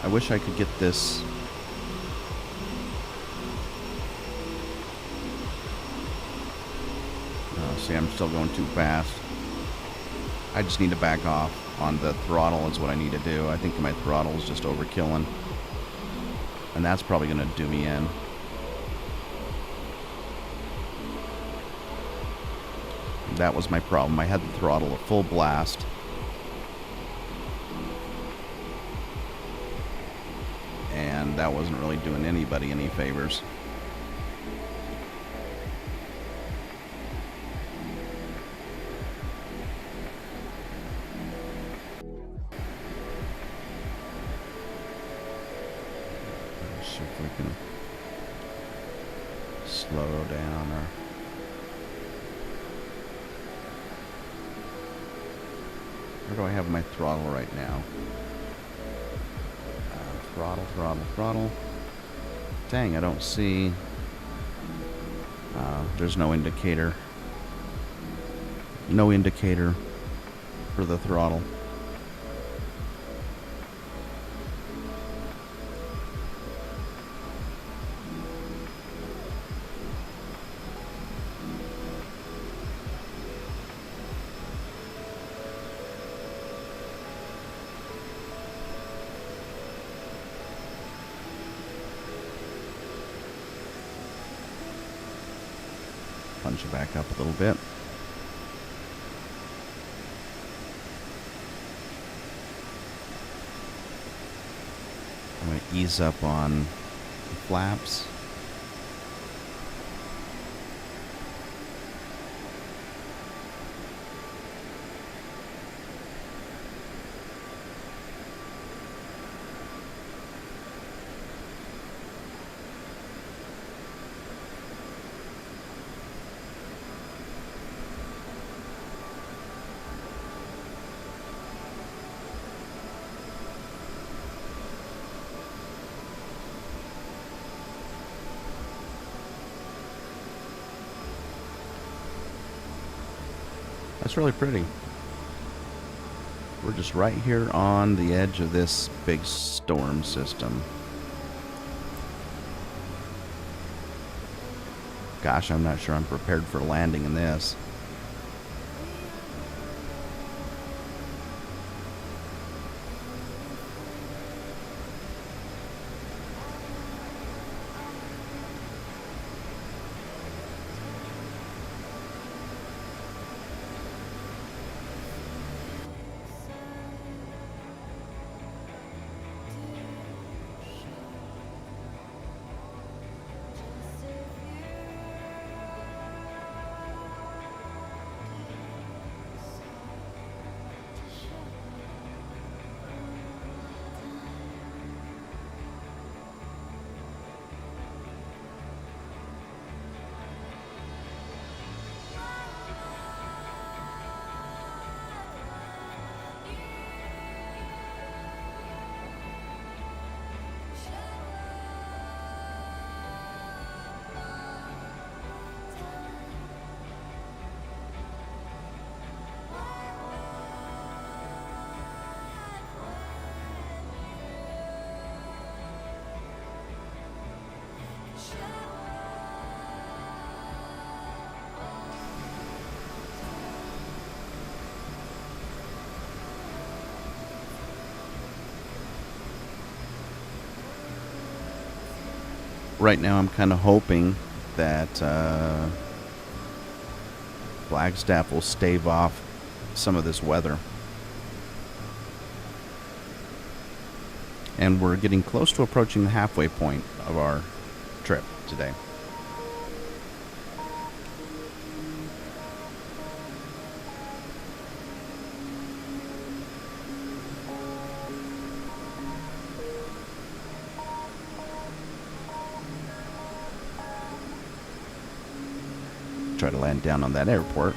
I wish I could get this. Oh, see, I'm still going too fast. I just need to back off on the throttle is what I need to do. I think my throttle is just overkilling. And that's probably going to do me in. That was my problem. I had the throttle at full blast. And that wasn't really doing anybody any favors. Let's see if we can slow down or... Where do I have my throttle right now? Throttle. Dang, I don't see... there's no indicator. No indicator for the throttle. Punch it back up a little bit. I'm going to ease up on the flaps. That's really pretty. We're just right here on the edge of this big storm system. Gosh, I'm not sure I'm prepared for landing in this. right now I'm kind of hoping that Flagstaff will stave off some of this weather. And we're getting close to approaching the halfway point of our trip today. Try to land down on that airport.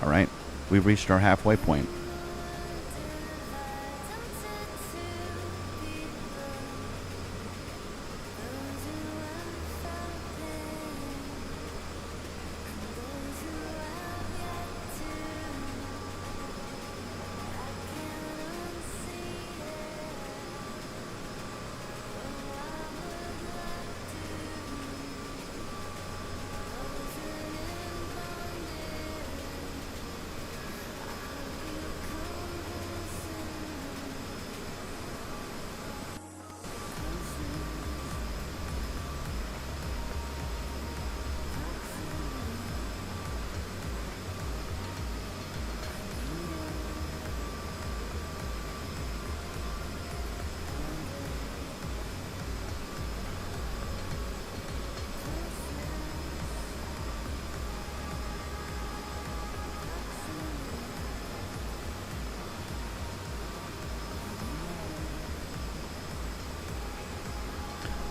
All right, we've reached our halfway point.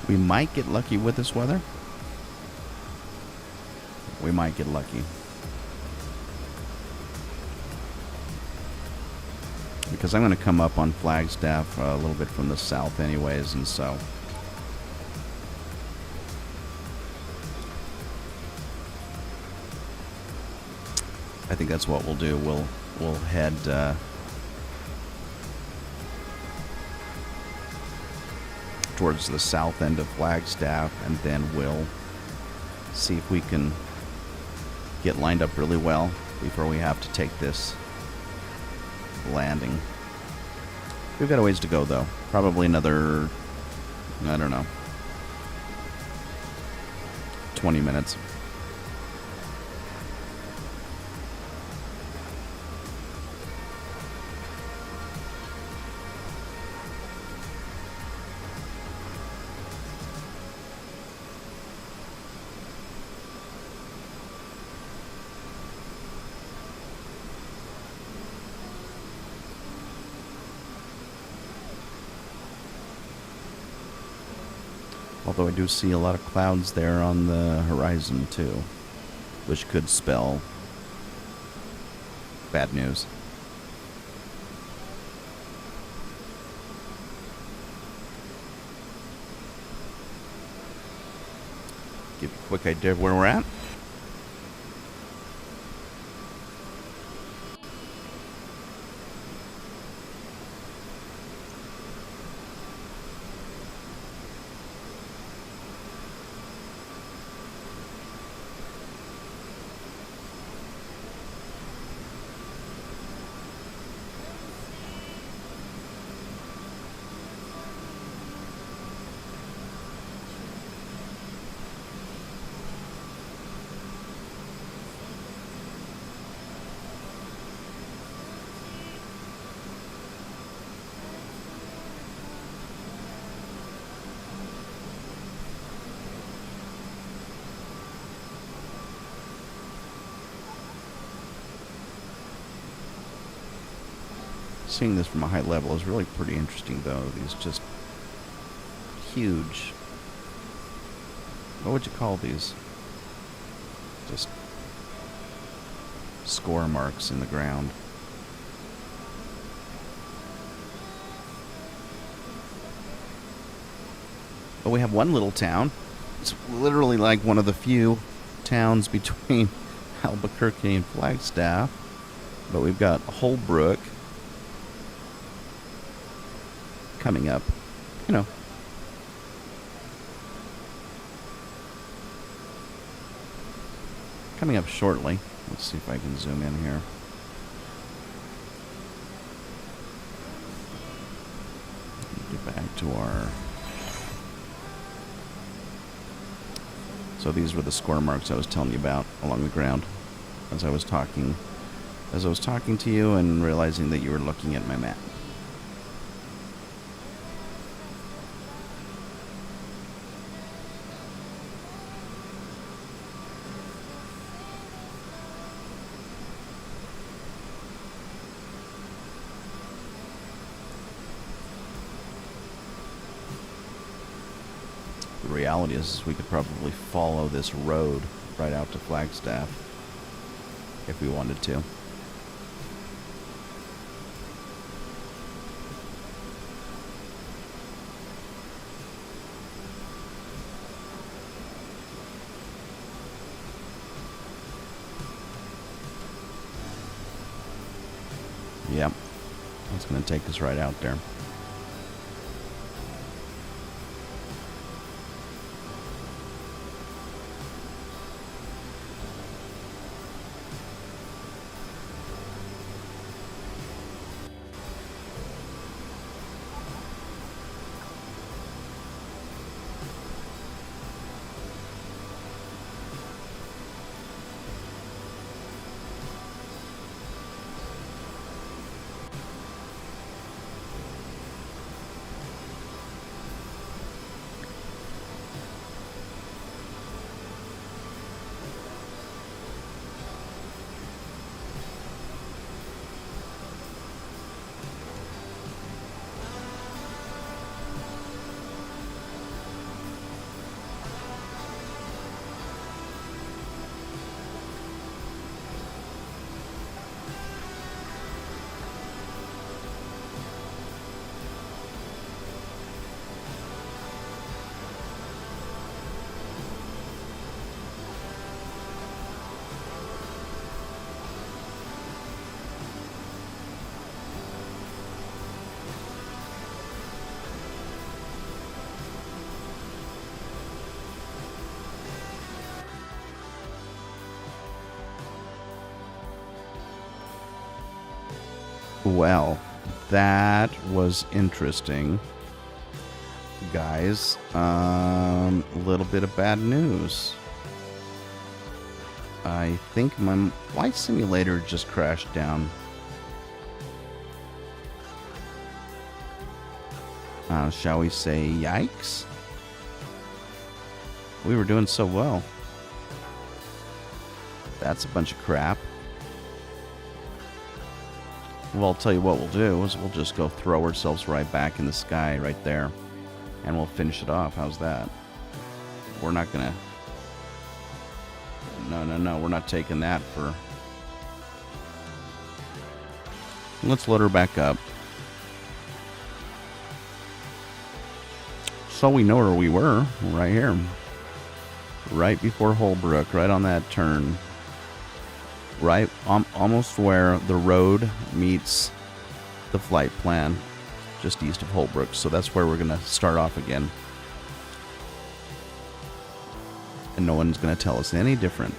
We might get lucky with this weather. We might get lucky. Because I'm going to come up on Flagstaff a little bit from the south anyways, and so I think that's what we'll do. We'll head towards the south end of Flagstaff, and then we'll see if we can get lined up really well before we have to take this landing. We've got a ways to go, though. Probably another, I don't know, 20 minutes. Although I do see a lot of clouds there on the horizon too, which could spell bad news. Give you a quick idea of where we're at. Seeing this from a high level is really pretty interesting, though. These just huge, what would you call these? Just score marks in the ground. But we have one little town. It's literally like one of the few towns between Albuquerque and Flagstaff. But we've got Holbrook coming up, coming up shortly. Let's see if I can zoom in here. Get back to our... So these were the score marks I was telling you about along the ground as I was talking to you and realizing that you were looking at my map. The reality is we could probably follow this road right out to Flagstaff if we wanted to. Yep, it's going to take us right out there. Well, that was interesting. Guys, a little bit of bad news. I think my flight simulator just crashed down. Shall we say yikes? We were doing so well. That's a bunch of crap. Well, I'll tell you what we'll do is we'll just go throw ourselves right back in the sky right there. And we'll finish it off. How's that? We're not gonna... No. We're not taking that for... Let's load her back up. So we know where we were. Right here. Right before Holbrook. Right on that turn. Right almost where the road meets the flight plan. Just east of Holbrook. So that's where we're going to start off again. And no one's going to tell us any different.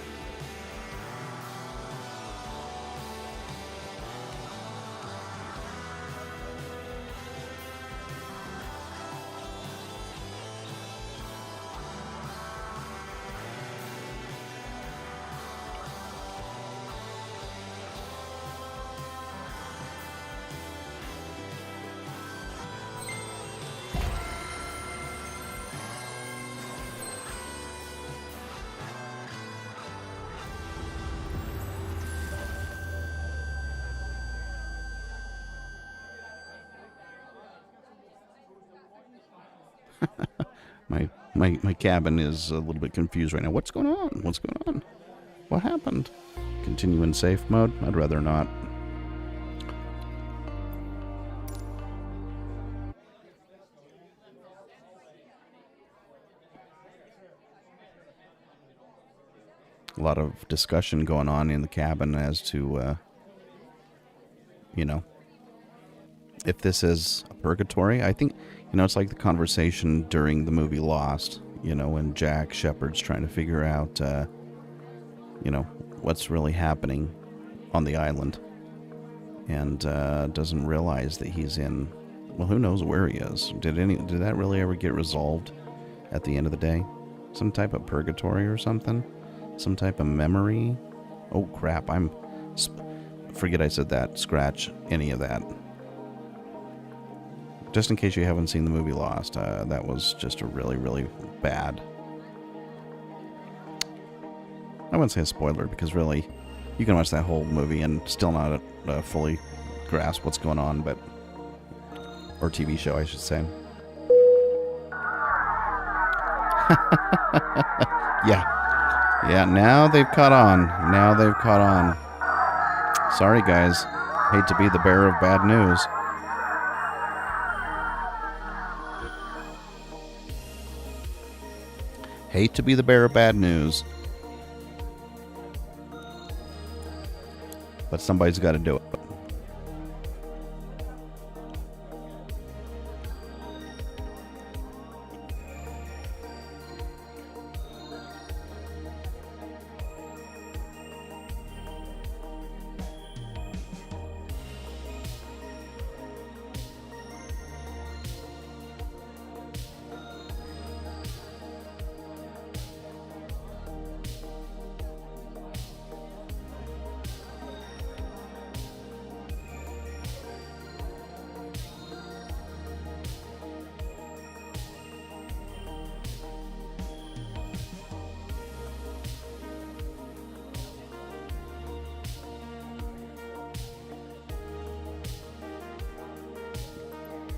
My cabin is a little bit confused right now. What's going on? What's going on? What happened? Continue in safe mode? I'd rather not. A lot of discussion going on in the cabin as to, if this is a purgatory. I think, it's like the conversation during the movie Lost, when Jack Shepherd's trying to figure out, what's really happening on the island. And doesn't realize that he's in, well, who knows where he is. Did that really ever get resolved at the end of the day? Some type of purgatory or something? Some type of memory? Oh, crap. Forget I said that. Scratch any of that. Just in case you haven't seen the movie Lost, that was just a really, really bad. I wouldn't say a spoiler, because really, you can watch that whole movie and still not fully grasp what's going on, but... Or TV show, I should say. Yeah, now they've caught on. Sorry, guys. Hate to be the bearer of bad news. Hate to be the bearer of bad news. But somebody's got to do it.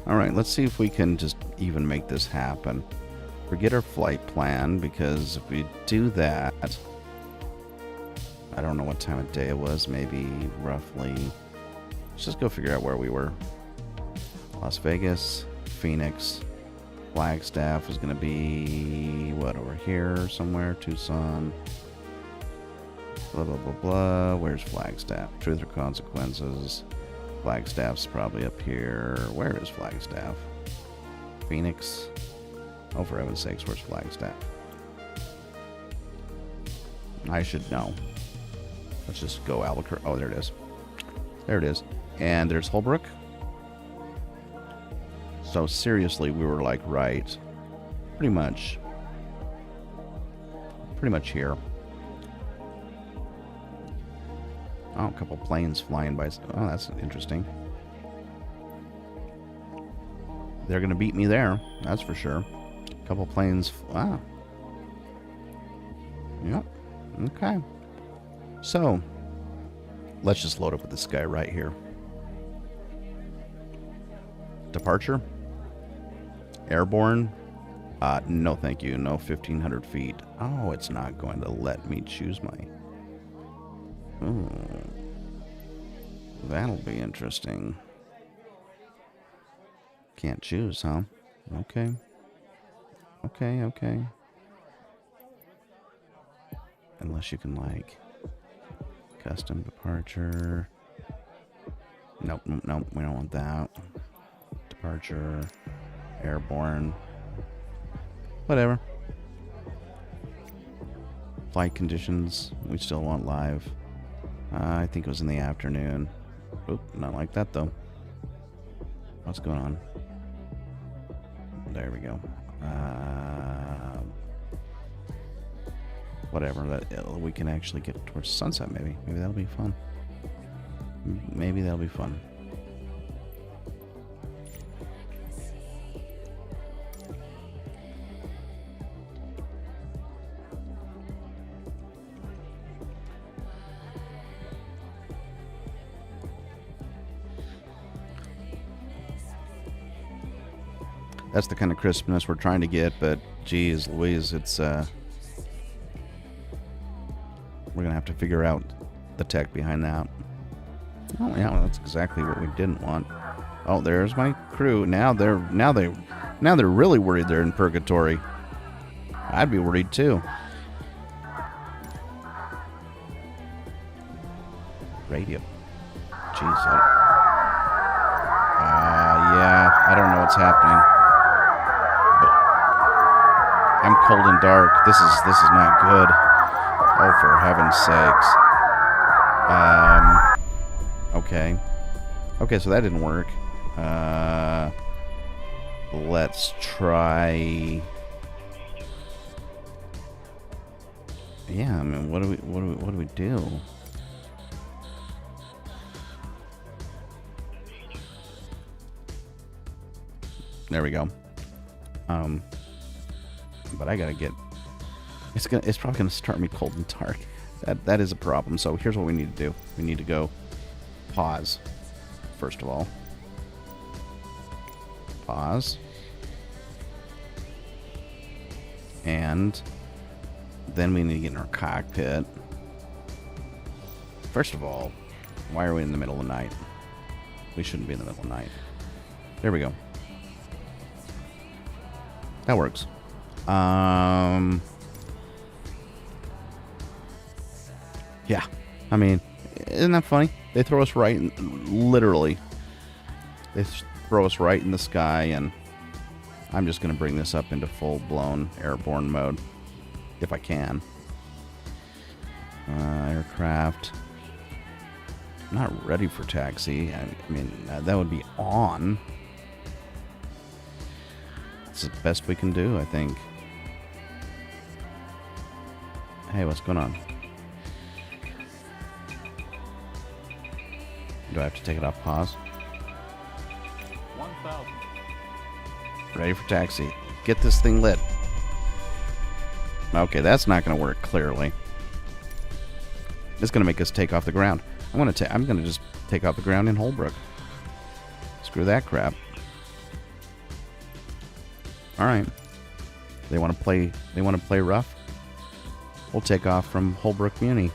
Alright, let's see if we can just even make this happen. Forget our flight plan, because if we do that... I don't know what time of day it was, maybe roughly... Let's just go figure out where we were. Las Vegas, Phoenix, Flagstaff is going to be... what, over here somewhere? Tucson... Blah, blah, blah, blah. Where's Flagstaff? Truth or consequences? Flagstaff's probably up here. Where is Flagstaff? Phoenix? Oh, for heaven's sakes, where's Flagstaff? I should know. Let's just go Albuquerque. Oh, there it is. There it is. And there's Holbrook. So seriously, we were like right, pretty much here. Oh, a couple planes flying by. Oh, that's interesting. They're gonna beat me there, that's for sure. A couple planes. Wow. Yep. Okay. So let's just load up with this guy right here. Departure. Airborne. No, thank you. No, 1,500 feet. Oh, it's not going to let me choose my. Ooh. That'll be interesting. Can't choose, huh? Okay. Okay. Unless you can, like, custom departure. Nope, we don't want that. Departure. Airborne. Whatever. Flight conditions, we still want live. I think it was in the afternoon. Oop, not like that though. What's going on? There we go. Whatever. That we can actually get towards sunset. Maybe that'll be fun. Maybe that'll be fun. That's the kind of crispness we're trying to get, but geez Louise, it's we're gonna have to figure out the tech behind that. Oh yeah, that's exactly what we didn't want. Oh, there's my crew. Now they're really worried they're in purgatory. I'd be worried too. Radio. Jeez. Yeah, I don't know what's happening. I'm cold and dark. This is not good. Oh, for heaven's sakes. Okay. Okay, so that didn't work. Let's try. Yeah, I mean, what do we do? There we go. But I gotta get. It's probably gonna start me cold and dark. That is a problem. So here's what we need to do. We need to go pause. First of all, pause, and then we need to get in our cockpit. First of all, why are we in the middle of the night? We shouldn't be in the middle of the night. There we go. That works. Yeah. I mean, isn't that funny? They throw us right in, literally. They throw us right in the sky, and I'm just going to bring this up into full-blown airborne mode, if I can. Aircraft. Not ready for taxi. I mean, that would be on. It's the best we can do, I think. Hey, what's going on? Do I have to take it off pause?
1,000.
Ready for taxi. Get this thing lit. Okay, that's not going to work, clearly. It's going to make us take off the ground. I'm going to just take off the ground in Holbrook. Screw that crap. All right. They want to play rough. We'll take off from Holbrook Muni.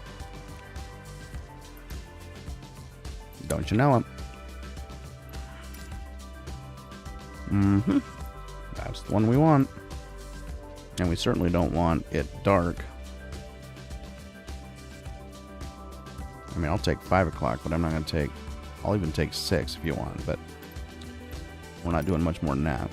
Don't you know it? Mm-hmm. That's the one we want. And we certainly don't want it dark. I mean, I'll take 5 o'clock, but I'm not going to take... I'll even take 6 if you want, but we're not doing much more than that.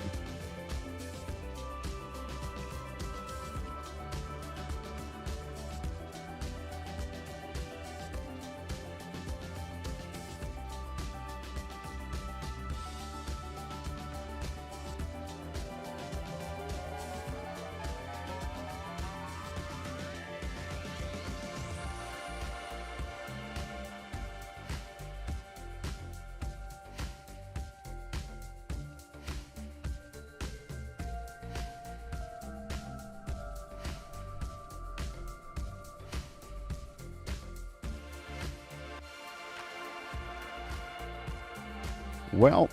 Well,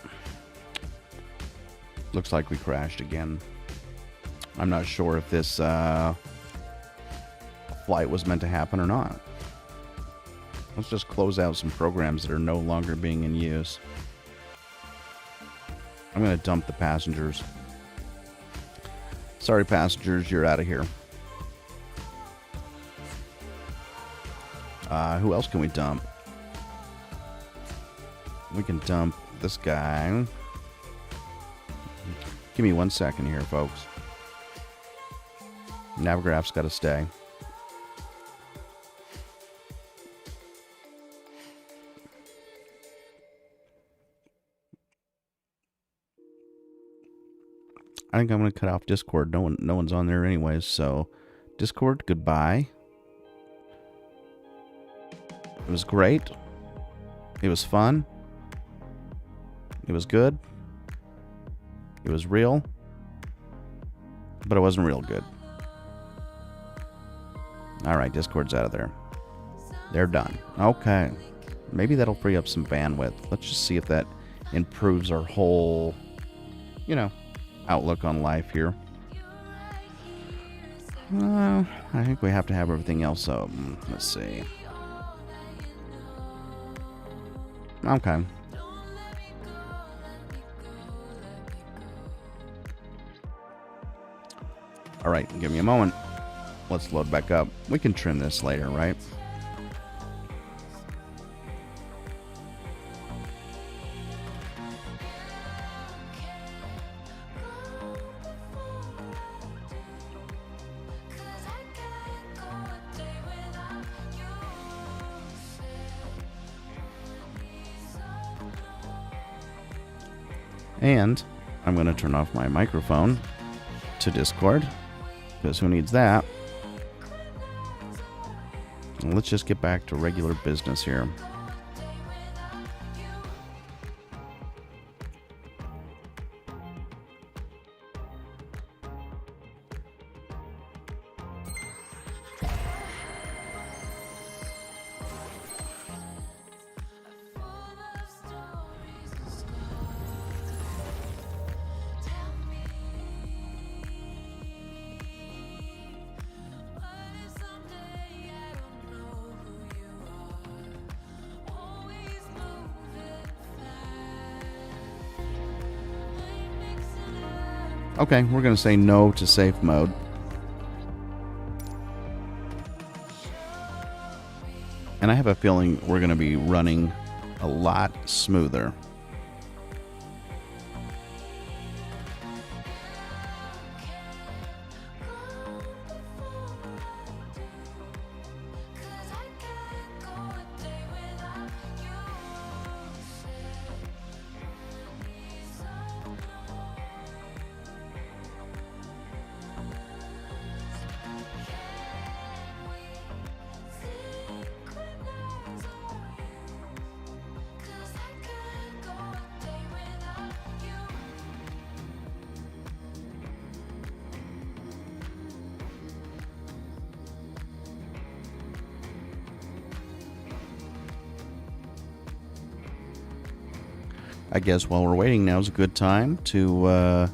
looks like we crashed again. I'm not sure if this flight was meant to happen or not. Let's just close out some programs that are no longer being in use. I'm going to dump the passengers. Sorry, passengers, you're out of here. Who else can we dump? We can dump this guy. Give me 1 second here, folks. Navigraph's got to stay. I think I'm going to cut off Discord. No one's on there anyways, so Discord, goodbye. It was great. It was fun. It was good. It was real. But it wasn't real good. Alright, Discord's out of there. They're done. Okay. Maybe that'll free up some bandwidth. Let's just see if that improves our whole, outlook on life here. I think we have to have everything else up. Let's see. Okay. Alright, give me a moment. Let's load back up. We can trim this later, right? And I'm going to turn off my microphone to Discord, because who needs that? And let's just get back to regular business here. Okay, we're going to say no to safe mode. And I have a feeling we're going to be running a lot smoother. I guess while we're waiting, now's a good time to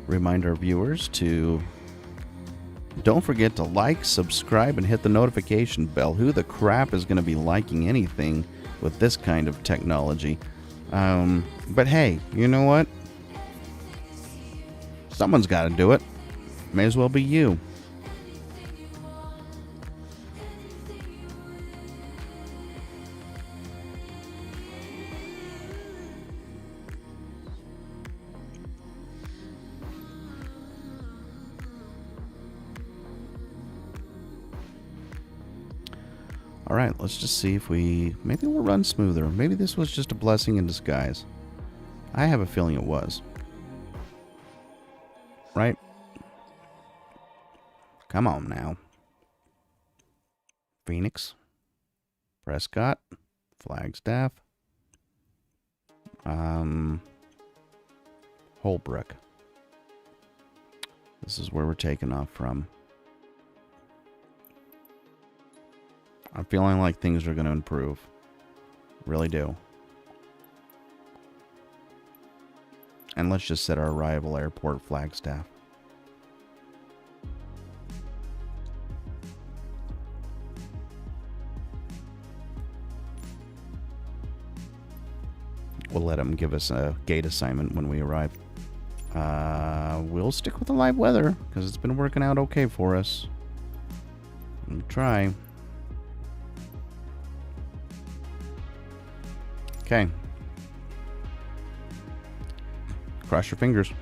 remind our viewers to don't forget to like, subscribe, and hit the notification bell. Who the crap is going to be liking anything with this kind of technology? But hey, you know what? Someone's got to do it. May as well be you. Alright, let's just see if maybe we'll run smoother. Maybe this was just a blessing in disguise. I have a feeling it was. Right? Come on now. Phoenix. Prescott. Flagstaff. Holbrook. This is where we're taking off from. I'm feeling like things are going to improve. Really do. And let's just set our arrival airport Flagstaff. We'll let them give us a gate assignment when we arrive. We'll stick with the live weather because it's been working out okay for us. We'll try. Okay. Cross your fingers.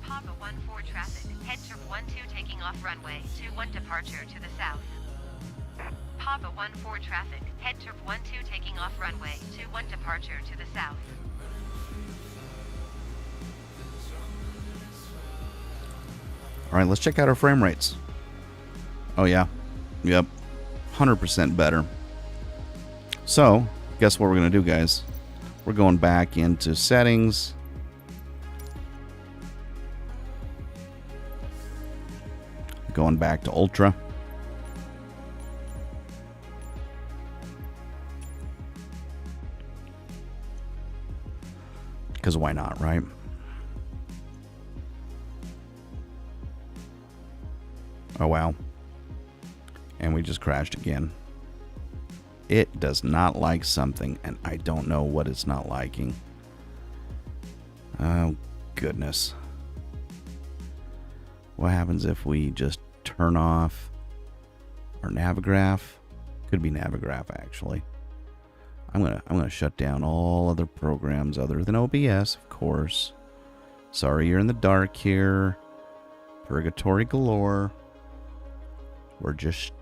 Papa 1-4 traffic. HeadTrip 1-2 taking off runway 21 departure to the south. Papa 1-4 traffic. HeadTrip 1-2 taking off runway 21 departure to the south.
All right, let's check out our frame rates. Oh, yeah. Yep. 100% better. So, guess what we're going to do, guys? We're going back into settings. Going back to Ultra. Because why not, right? Oh, wow. And we just crashed again. It does not like something, and I don't know what it's not liking. Oh, goodness. What happens if we just turn off our Navigraph? Could be Navigraph, actually. I'm gonna shut down all other programs other than OBS, of course. Sorry you're in the dark here. Purgatory galore. We're just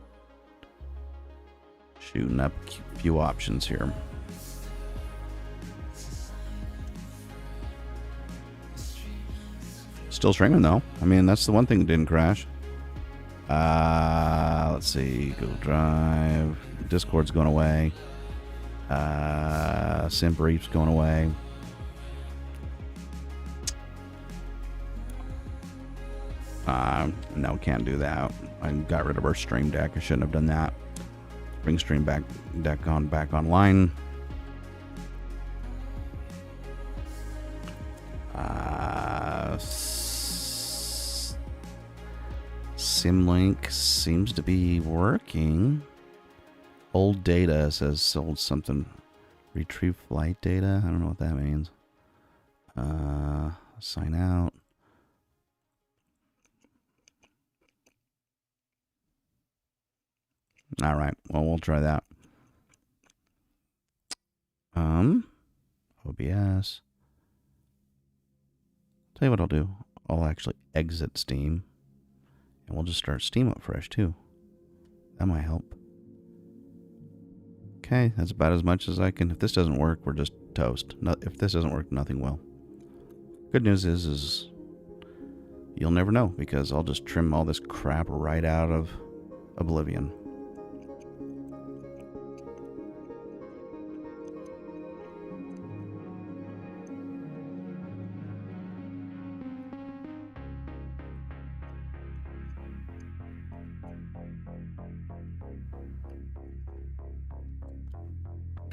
shooting up a few options here. Still streaming though. I mean, that's the one thing that didn't crash. Let's see. Google Drive. Discord's going away. Simbrief's going away. No, can't do that. I got rid of our Stream Deck. I shouldn't have done that. Bring Stream Deck back online. Symlink seems to be working. Old data says sold something. Retrieve flight data. I don't know what that means. Sign out. All right. Well, we'll try that. OBS. Tell you what I'll do. I'll actually exit Steam. And we'll just start Steam up fresh too. That might help. Okay, that's about as much as I can. If this doesn't work, we're just toast. If this doesn't work, nothing will. Good news is you'll never know because I'll just trim all this crap right out of oblivion.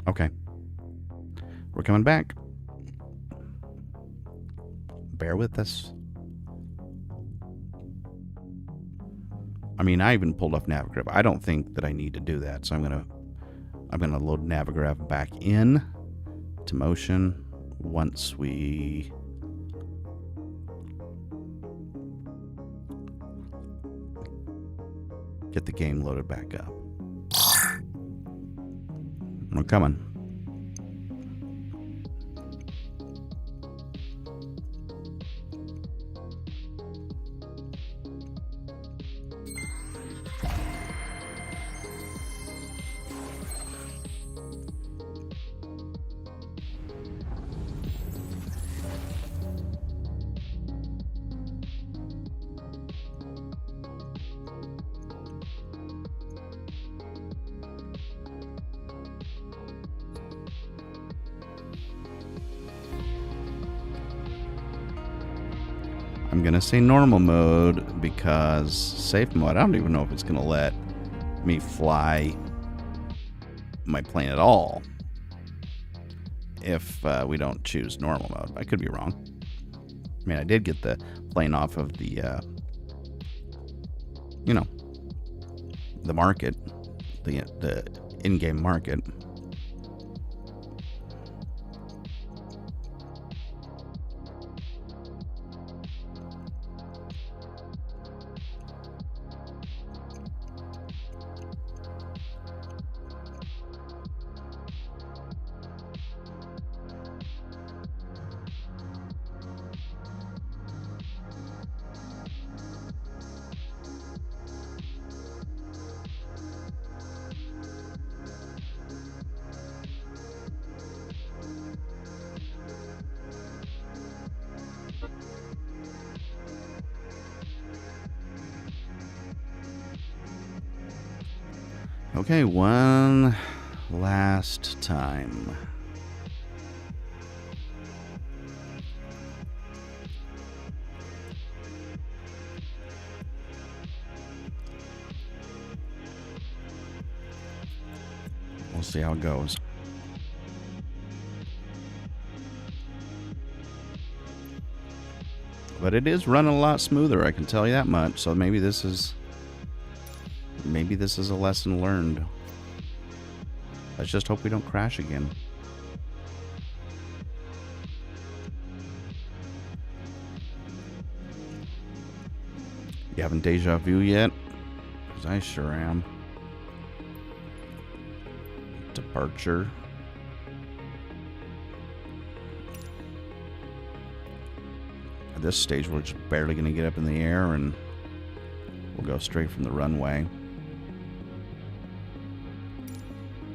Okay. We're coming back. Bear with us. I mean, I even pulled off Navigraph. I don't think that I need to do that, so I'm gonna load Navigraph back in to motion once we get the game loaded back up. I'm coming. I'm going to say normal mode because safe mode, I don't even know if it's going to let me fly my plane at all if we don't choose normal mode. I could be wrong. I mean, I did get the plane off of the, the market, the in-game market. Okay, one last time. We'll see how it goes. But it is running a lot smoother, I can tell you that much. So maybe this is a lesson learned. Let's just hope we don't crash again. You having deja vu yet? Because I sure am. Departure. At this stage, we're just barely going to get up in the air, and we'll go straight from the runway.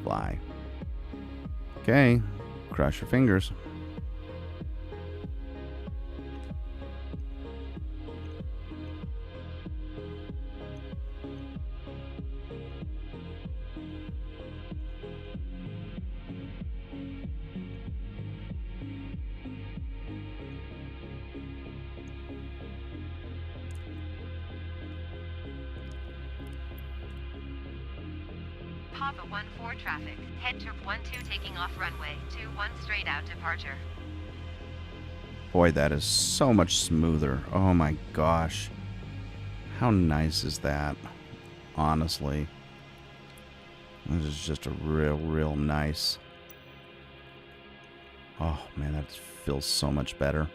Fly. Okay, cross your fingers.
Papa 1-4 traffic. HeadTrip 1-2 taking off runway 2-1 straight out departure.
Boy, that is so much smoother. Oh my gosh. How nice is that? Honestly. This is just a real nice. Oh man, that feels so much better.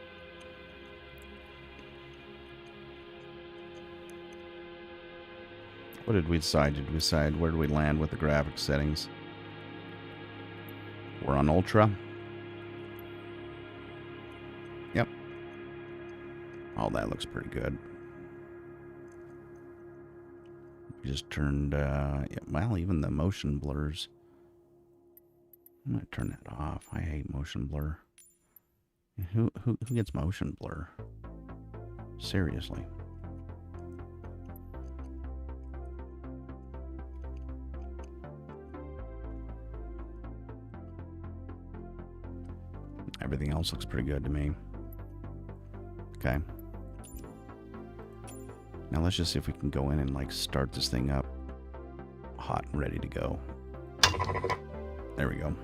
What did we decide? Did we decide where do we land with the graphics settings? We're on Ultra. Yep. Oh, that looks pretty good. We just turned, yeah, well, even the motion blurs. I'm gonna turn that off. I hate motion blur. Who gets motion blur? Seriously. Everything else looks pretty good to me. Okay. Now let's just see if we can go in and like start this thing up hot and ready to go. There we go.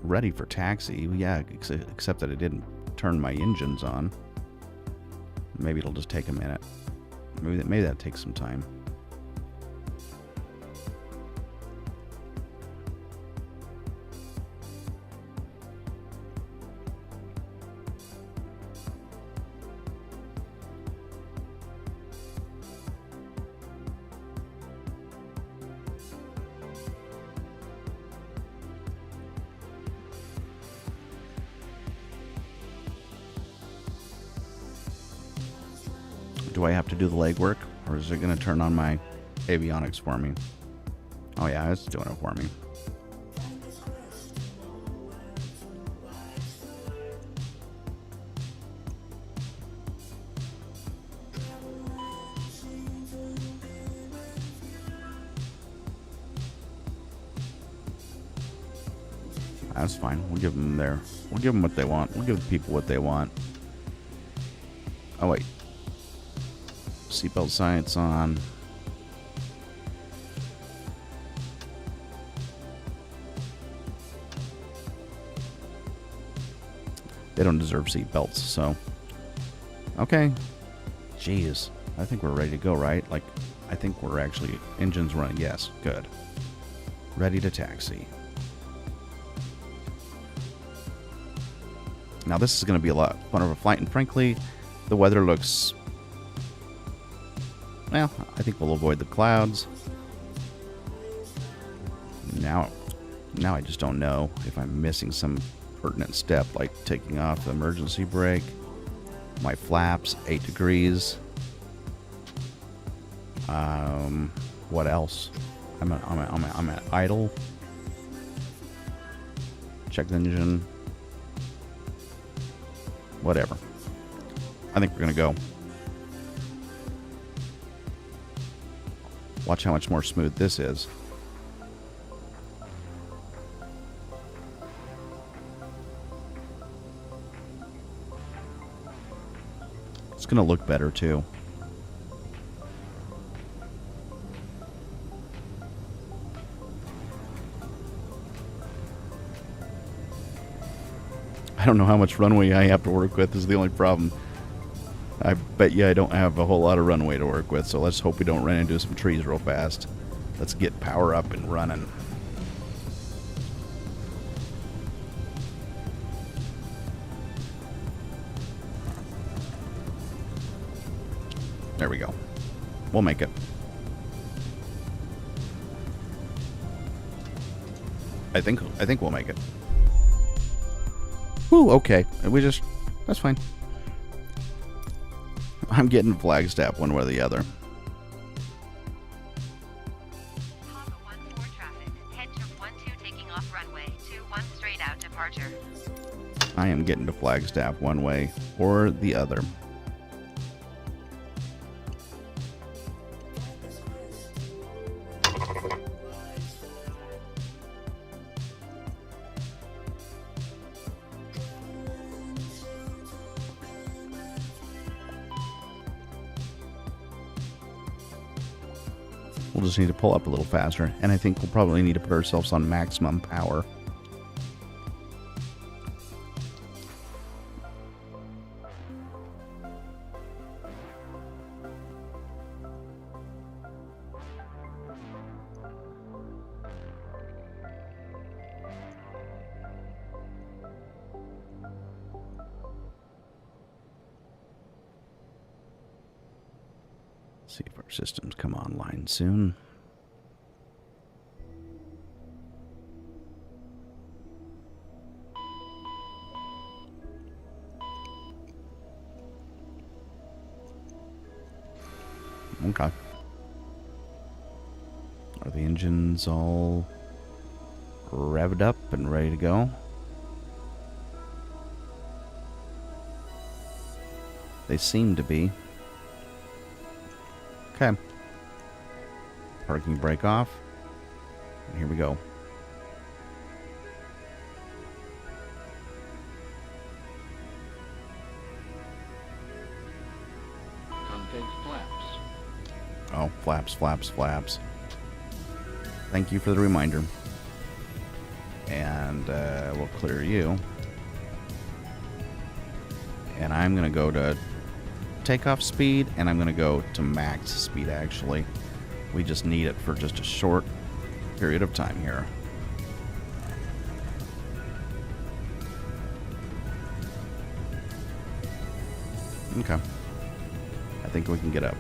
Ready for taxi. Yeah, except that it didn't turn my engines on. Maybe it'll just take a minute. Maybe that takes some time. Do I have to do the legwork, or is it going to turn on my avionics for me? Oh yeah, it's doing it for me. That's fine. We'll give them we'll give them what they want. We'll give the people what they want. Oh, wait. Seatbelt signs on. They don't deserve seatbelts, so. Okay. Jeez. I think we're ready to go, right? Like, I think we're actually... Engines running. Yes. Good. Ready to taxi. Now, this is going to be a lot fun of a flight, and frankly, the weather looks... Well, I think we'll avoid the clouds. Now I just don't know if I'm missing some pertinent step, like taking off the emergency brake. My flaps, 8 degrees. What else? I'm at idle. Check the engine. Whatever. I think we're gonna go. Watch how much more smooth this is. It's gonna look better too. I don't know how much runway I have to work with is the only problem. I bet you I don't have a whole lot of runway to work with, so let's hope we don't run into some trees real fast. Let's get power up and running. There we go. We'll make it. I think we'll make it. Whew, okay. That's fine. I'm getting Flagstaff one way or the other.
Honda 1-4 traffic. HeadTrip 1-2 taking off runway 2-1 straight out departure.
I am getting to Flagstaff one way or the other. We'll just need to pull up a little faster, and I think we'll probably need to put ourselves on maximum power. See if our systems come online soon. Okay. Are the engines all revved up and ready to go? They seem to be. Okay. Parking brake off. And here we go. Oh, flaps, flaps, flaps. Thank you for the reminder. And we'll clear you. And I'm going to go to takeoff speed, and I'm going to go to max speed, actually. We just need it for just a short period of time here. Okay. I think we can get up.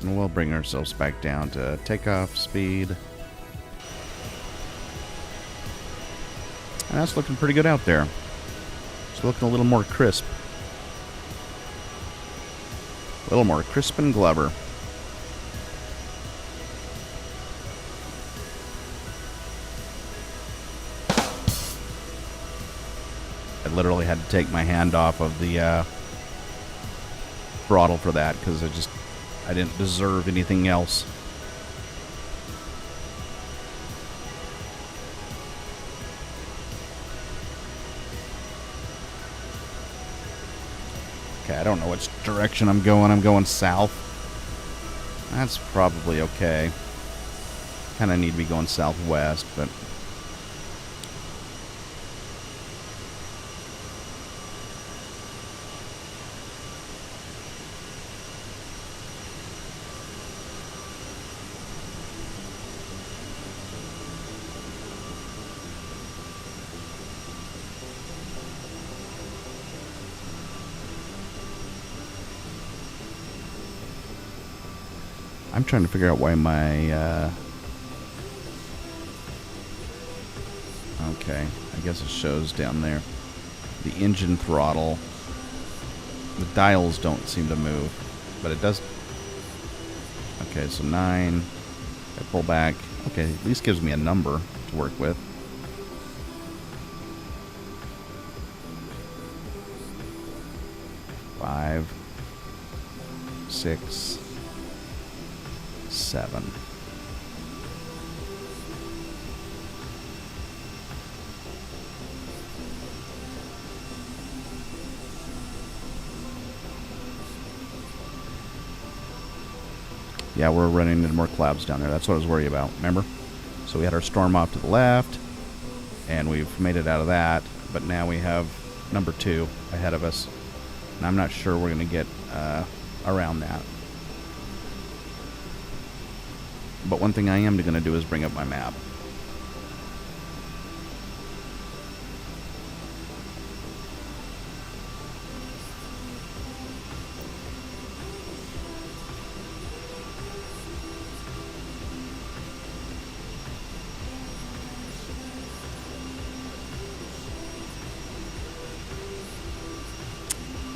And we'll bring ourselves back down to takeoff speed. And that's looking pretty good out there. It's looking a little more crisp. A little more crisp and Glover. I literally had to take my hand off of the throttle for that because I didn't deserve anything else. Okay, I don't know which direction I'm going. I'm going south. That's probably okay. Kind of need to be going southwest, but... I'm trying to figure out why my, okay, I guess it shows down there. The engine throttle. The dials don't seem to move, but it does. Okay, so 9. I pull back. Okay, at least gives me a number to work with. Five, 6, 7. Yeah, we're running into more clouds down there. That's what I was worried about, remember? So we had our storm off to the left, and we've made it out of that, but now we have number 2 ahead of us, and I'm not sure we're going to get around that. But one thing I am going to do is bring up my map.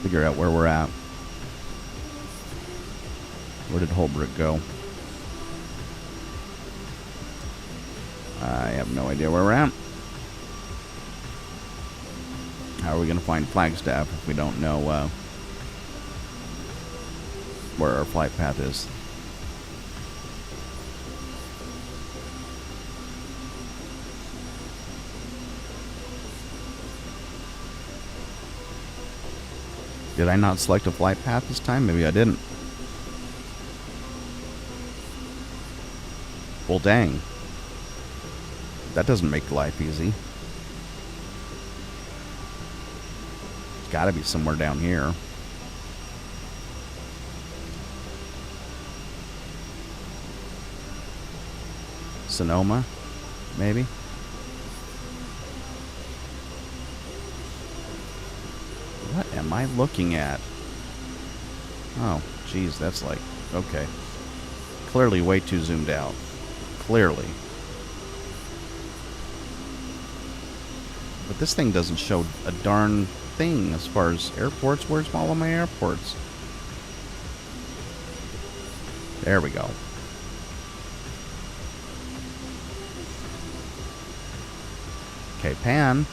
Figure out where we're at. Where did Holbrook go? I have no idea where we're at. How are we going to find Flagstaff if we don't know where our flight path is? Did I not select a flight path this time? Maybe I didn't. Well, dang. That doesn't make life easy. It's got to be somewhere down here. Sonoma, maybe? What am I looking at? Oh, geez, that's like, okay. Clearly way too zoomed out. Clearly. But this thing doesn't show a darn thing as far as airports. Where's all of my airports? There we go. Okay, pan.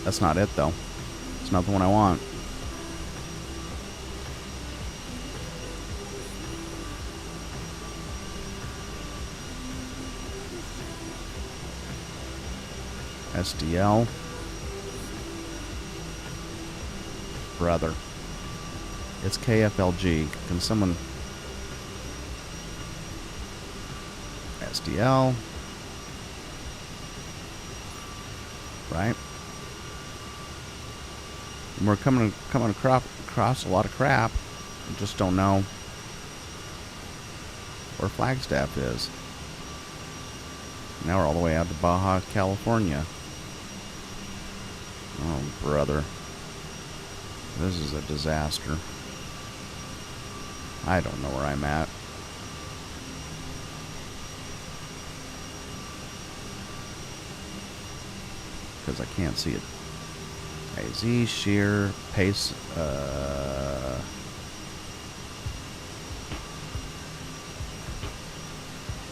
That's not it, though. It's not the one I want. SDL. Brother. It's KFLG. Can someone... SDL. Right? And we're coming across a lot of crap. We just don't know where Flagstaff is. Now we're all the way out to Baja, California. Oh, brother. This is a disaster. I don't know where I'm at. Because I can't see it. AZ, shear, pace,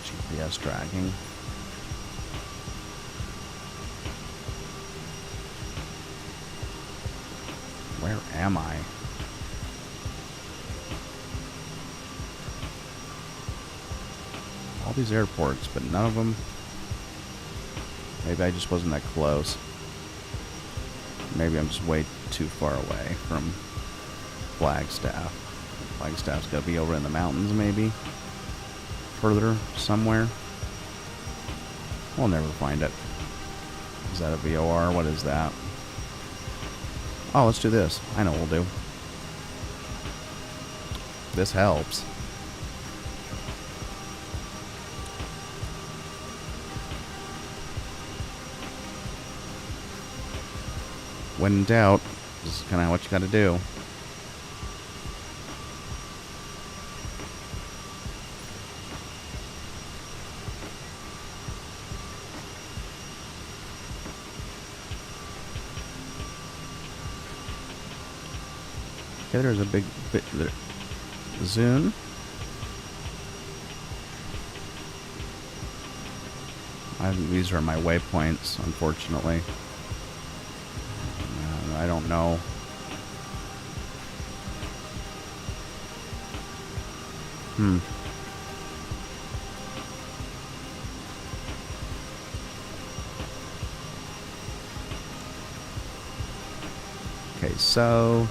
GPS tracking. Where am I? All these airports, but none of them. Maybe I just wasn't that close. Maybe I'm just way too far away from Flagstaff. Flagstaff's got to be over in the mountains, maybe. Further somewhere. We'll never find it. Is that a VOR? What is that? Oh, let's do this. I know what we'll do. This helps. When in doubt, this is kind of what you got to do. Okay, there's a big bit there. Zune. These are my waypoints, unfortunately. I don't know. Okay, so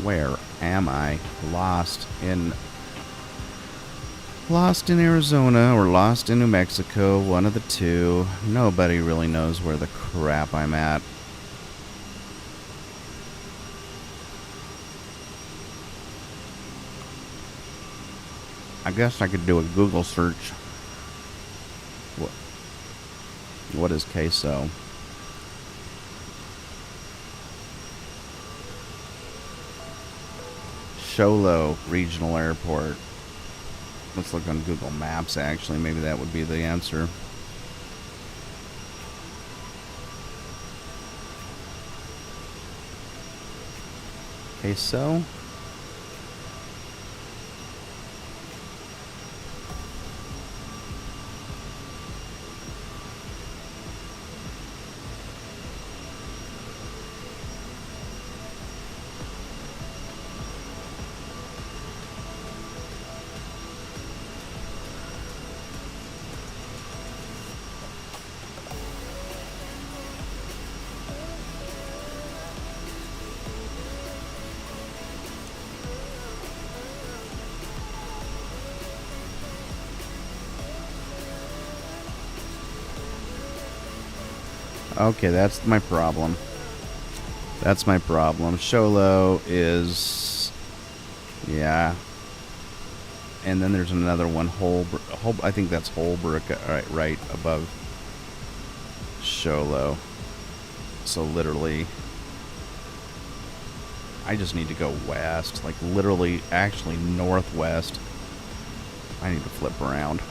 where am I? Lost in Arizona or lost in New Mexico, one of the two. Nobody really knows where the crap I'm at. I guess I could do a Google search. What is queso? Sholo Regional Airport. Let's look on Google Maps, actually. Maybe that would be the answer. Queso? Okay, that's my problem. That's my problem. Sholo is... yeah. And then there's another one, I think that's Holbrook, right above Sholo. So literally, I just need to go west. Like literally, actually northwest. I need to flip around.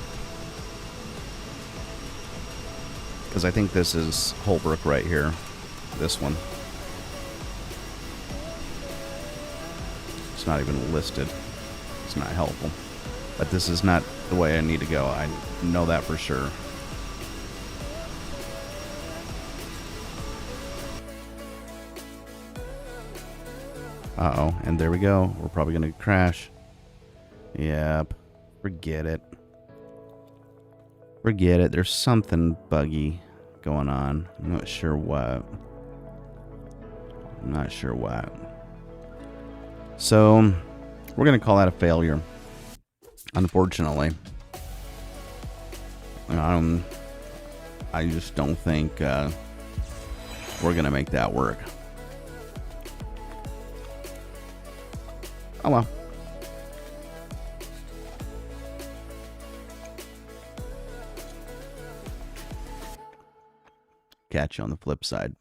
Because I think this is Holbrook right here. This one. It's not even listed. It's not helpful. But this is not the way I need to go. I know that for sure. Uh-oh. And there we go. We're probably going to crash. Yep. Forget it. Forget it. There's something buggy going on. I'm not sure what. I'm not sure what. So, we're going to call that a failure. Unfortunately. I just don't think we're going to make that work. Oh well. Catch you on the flip side.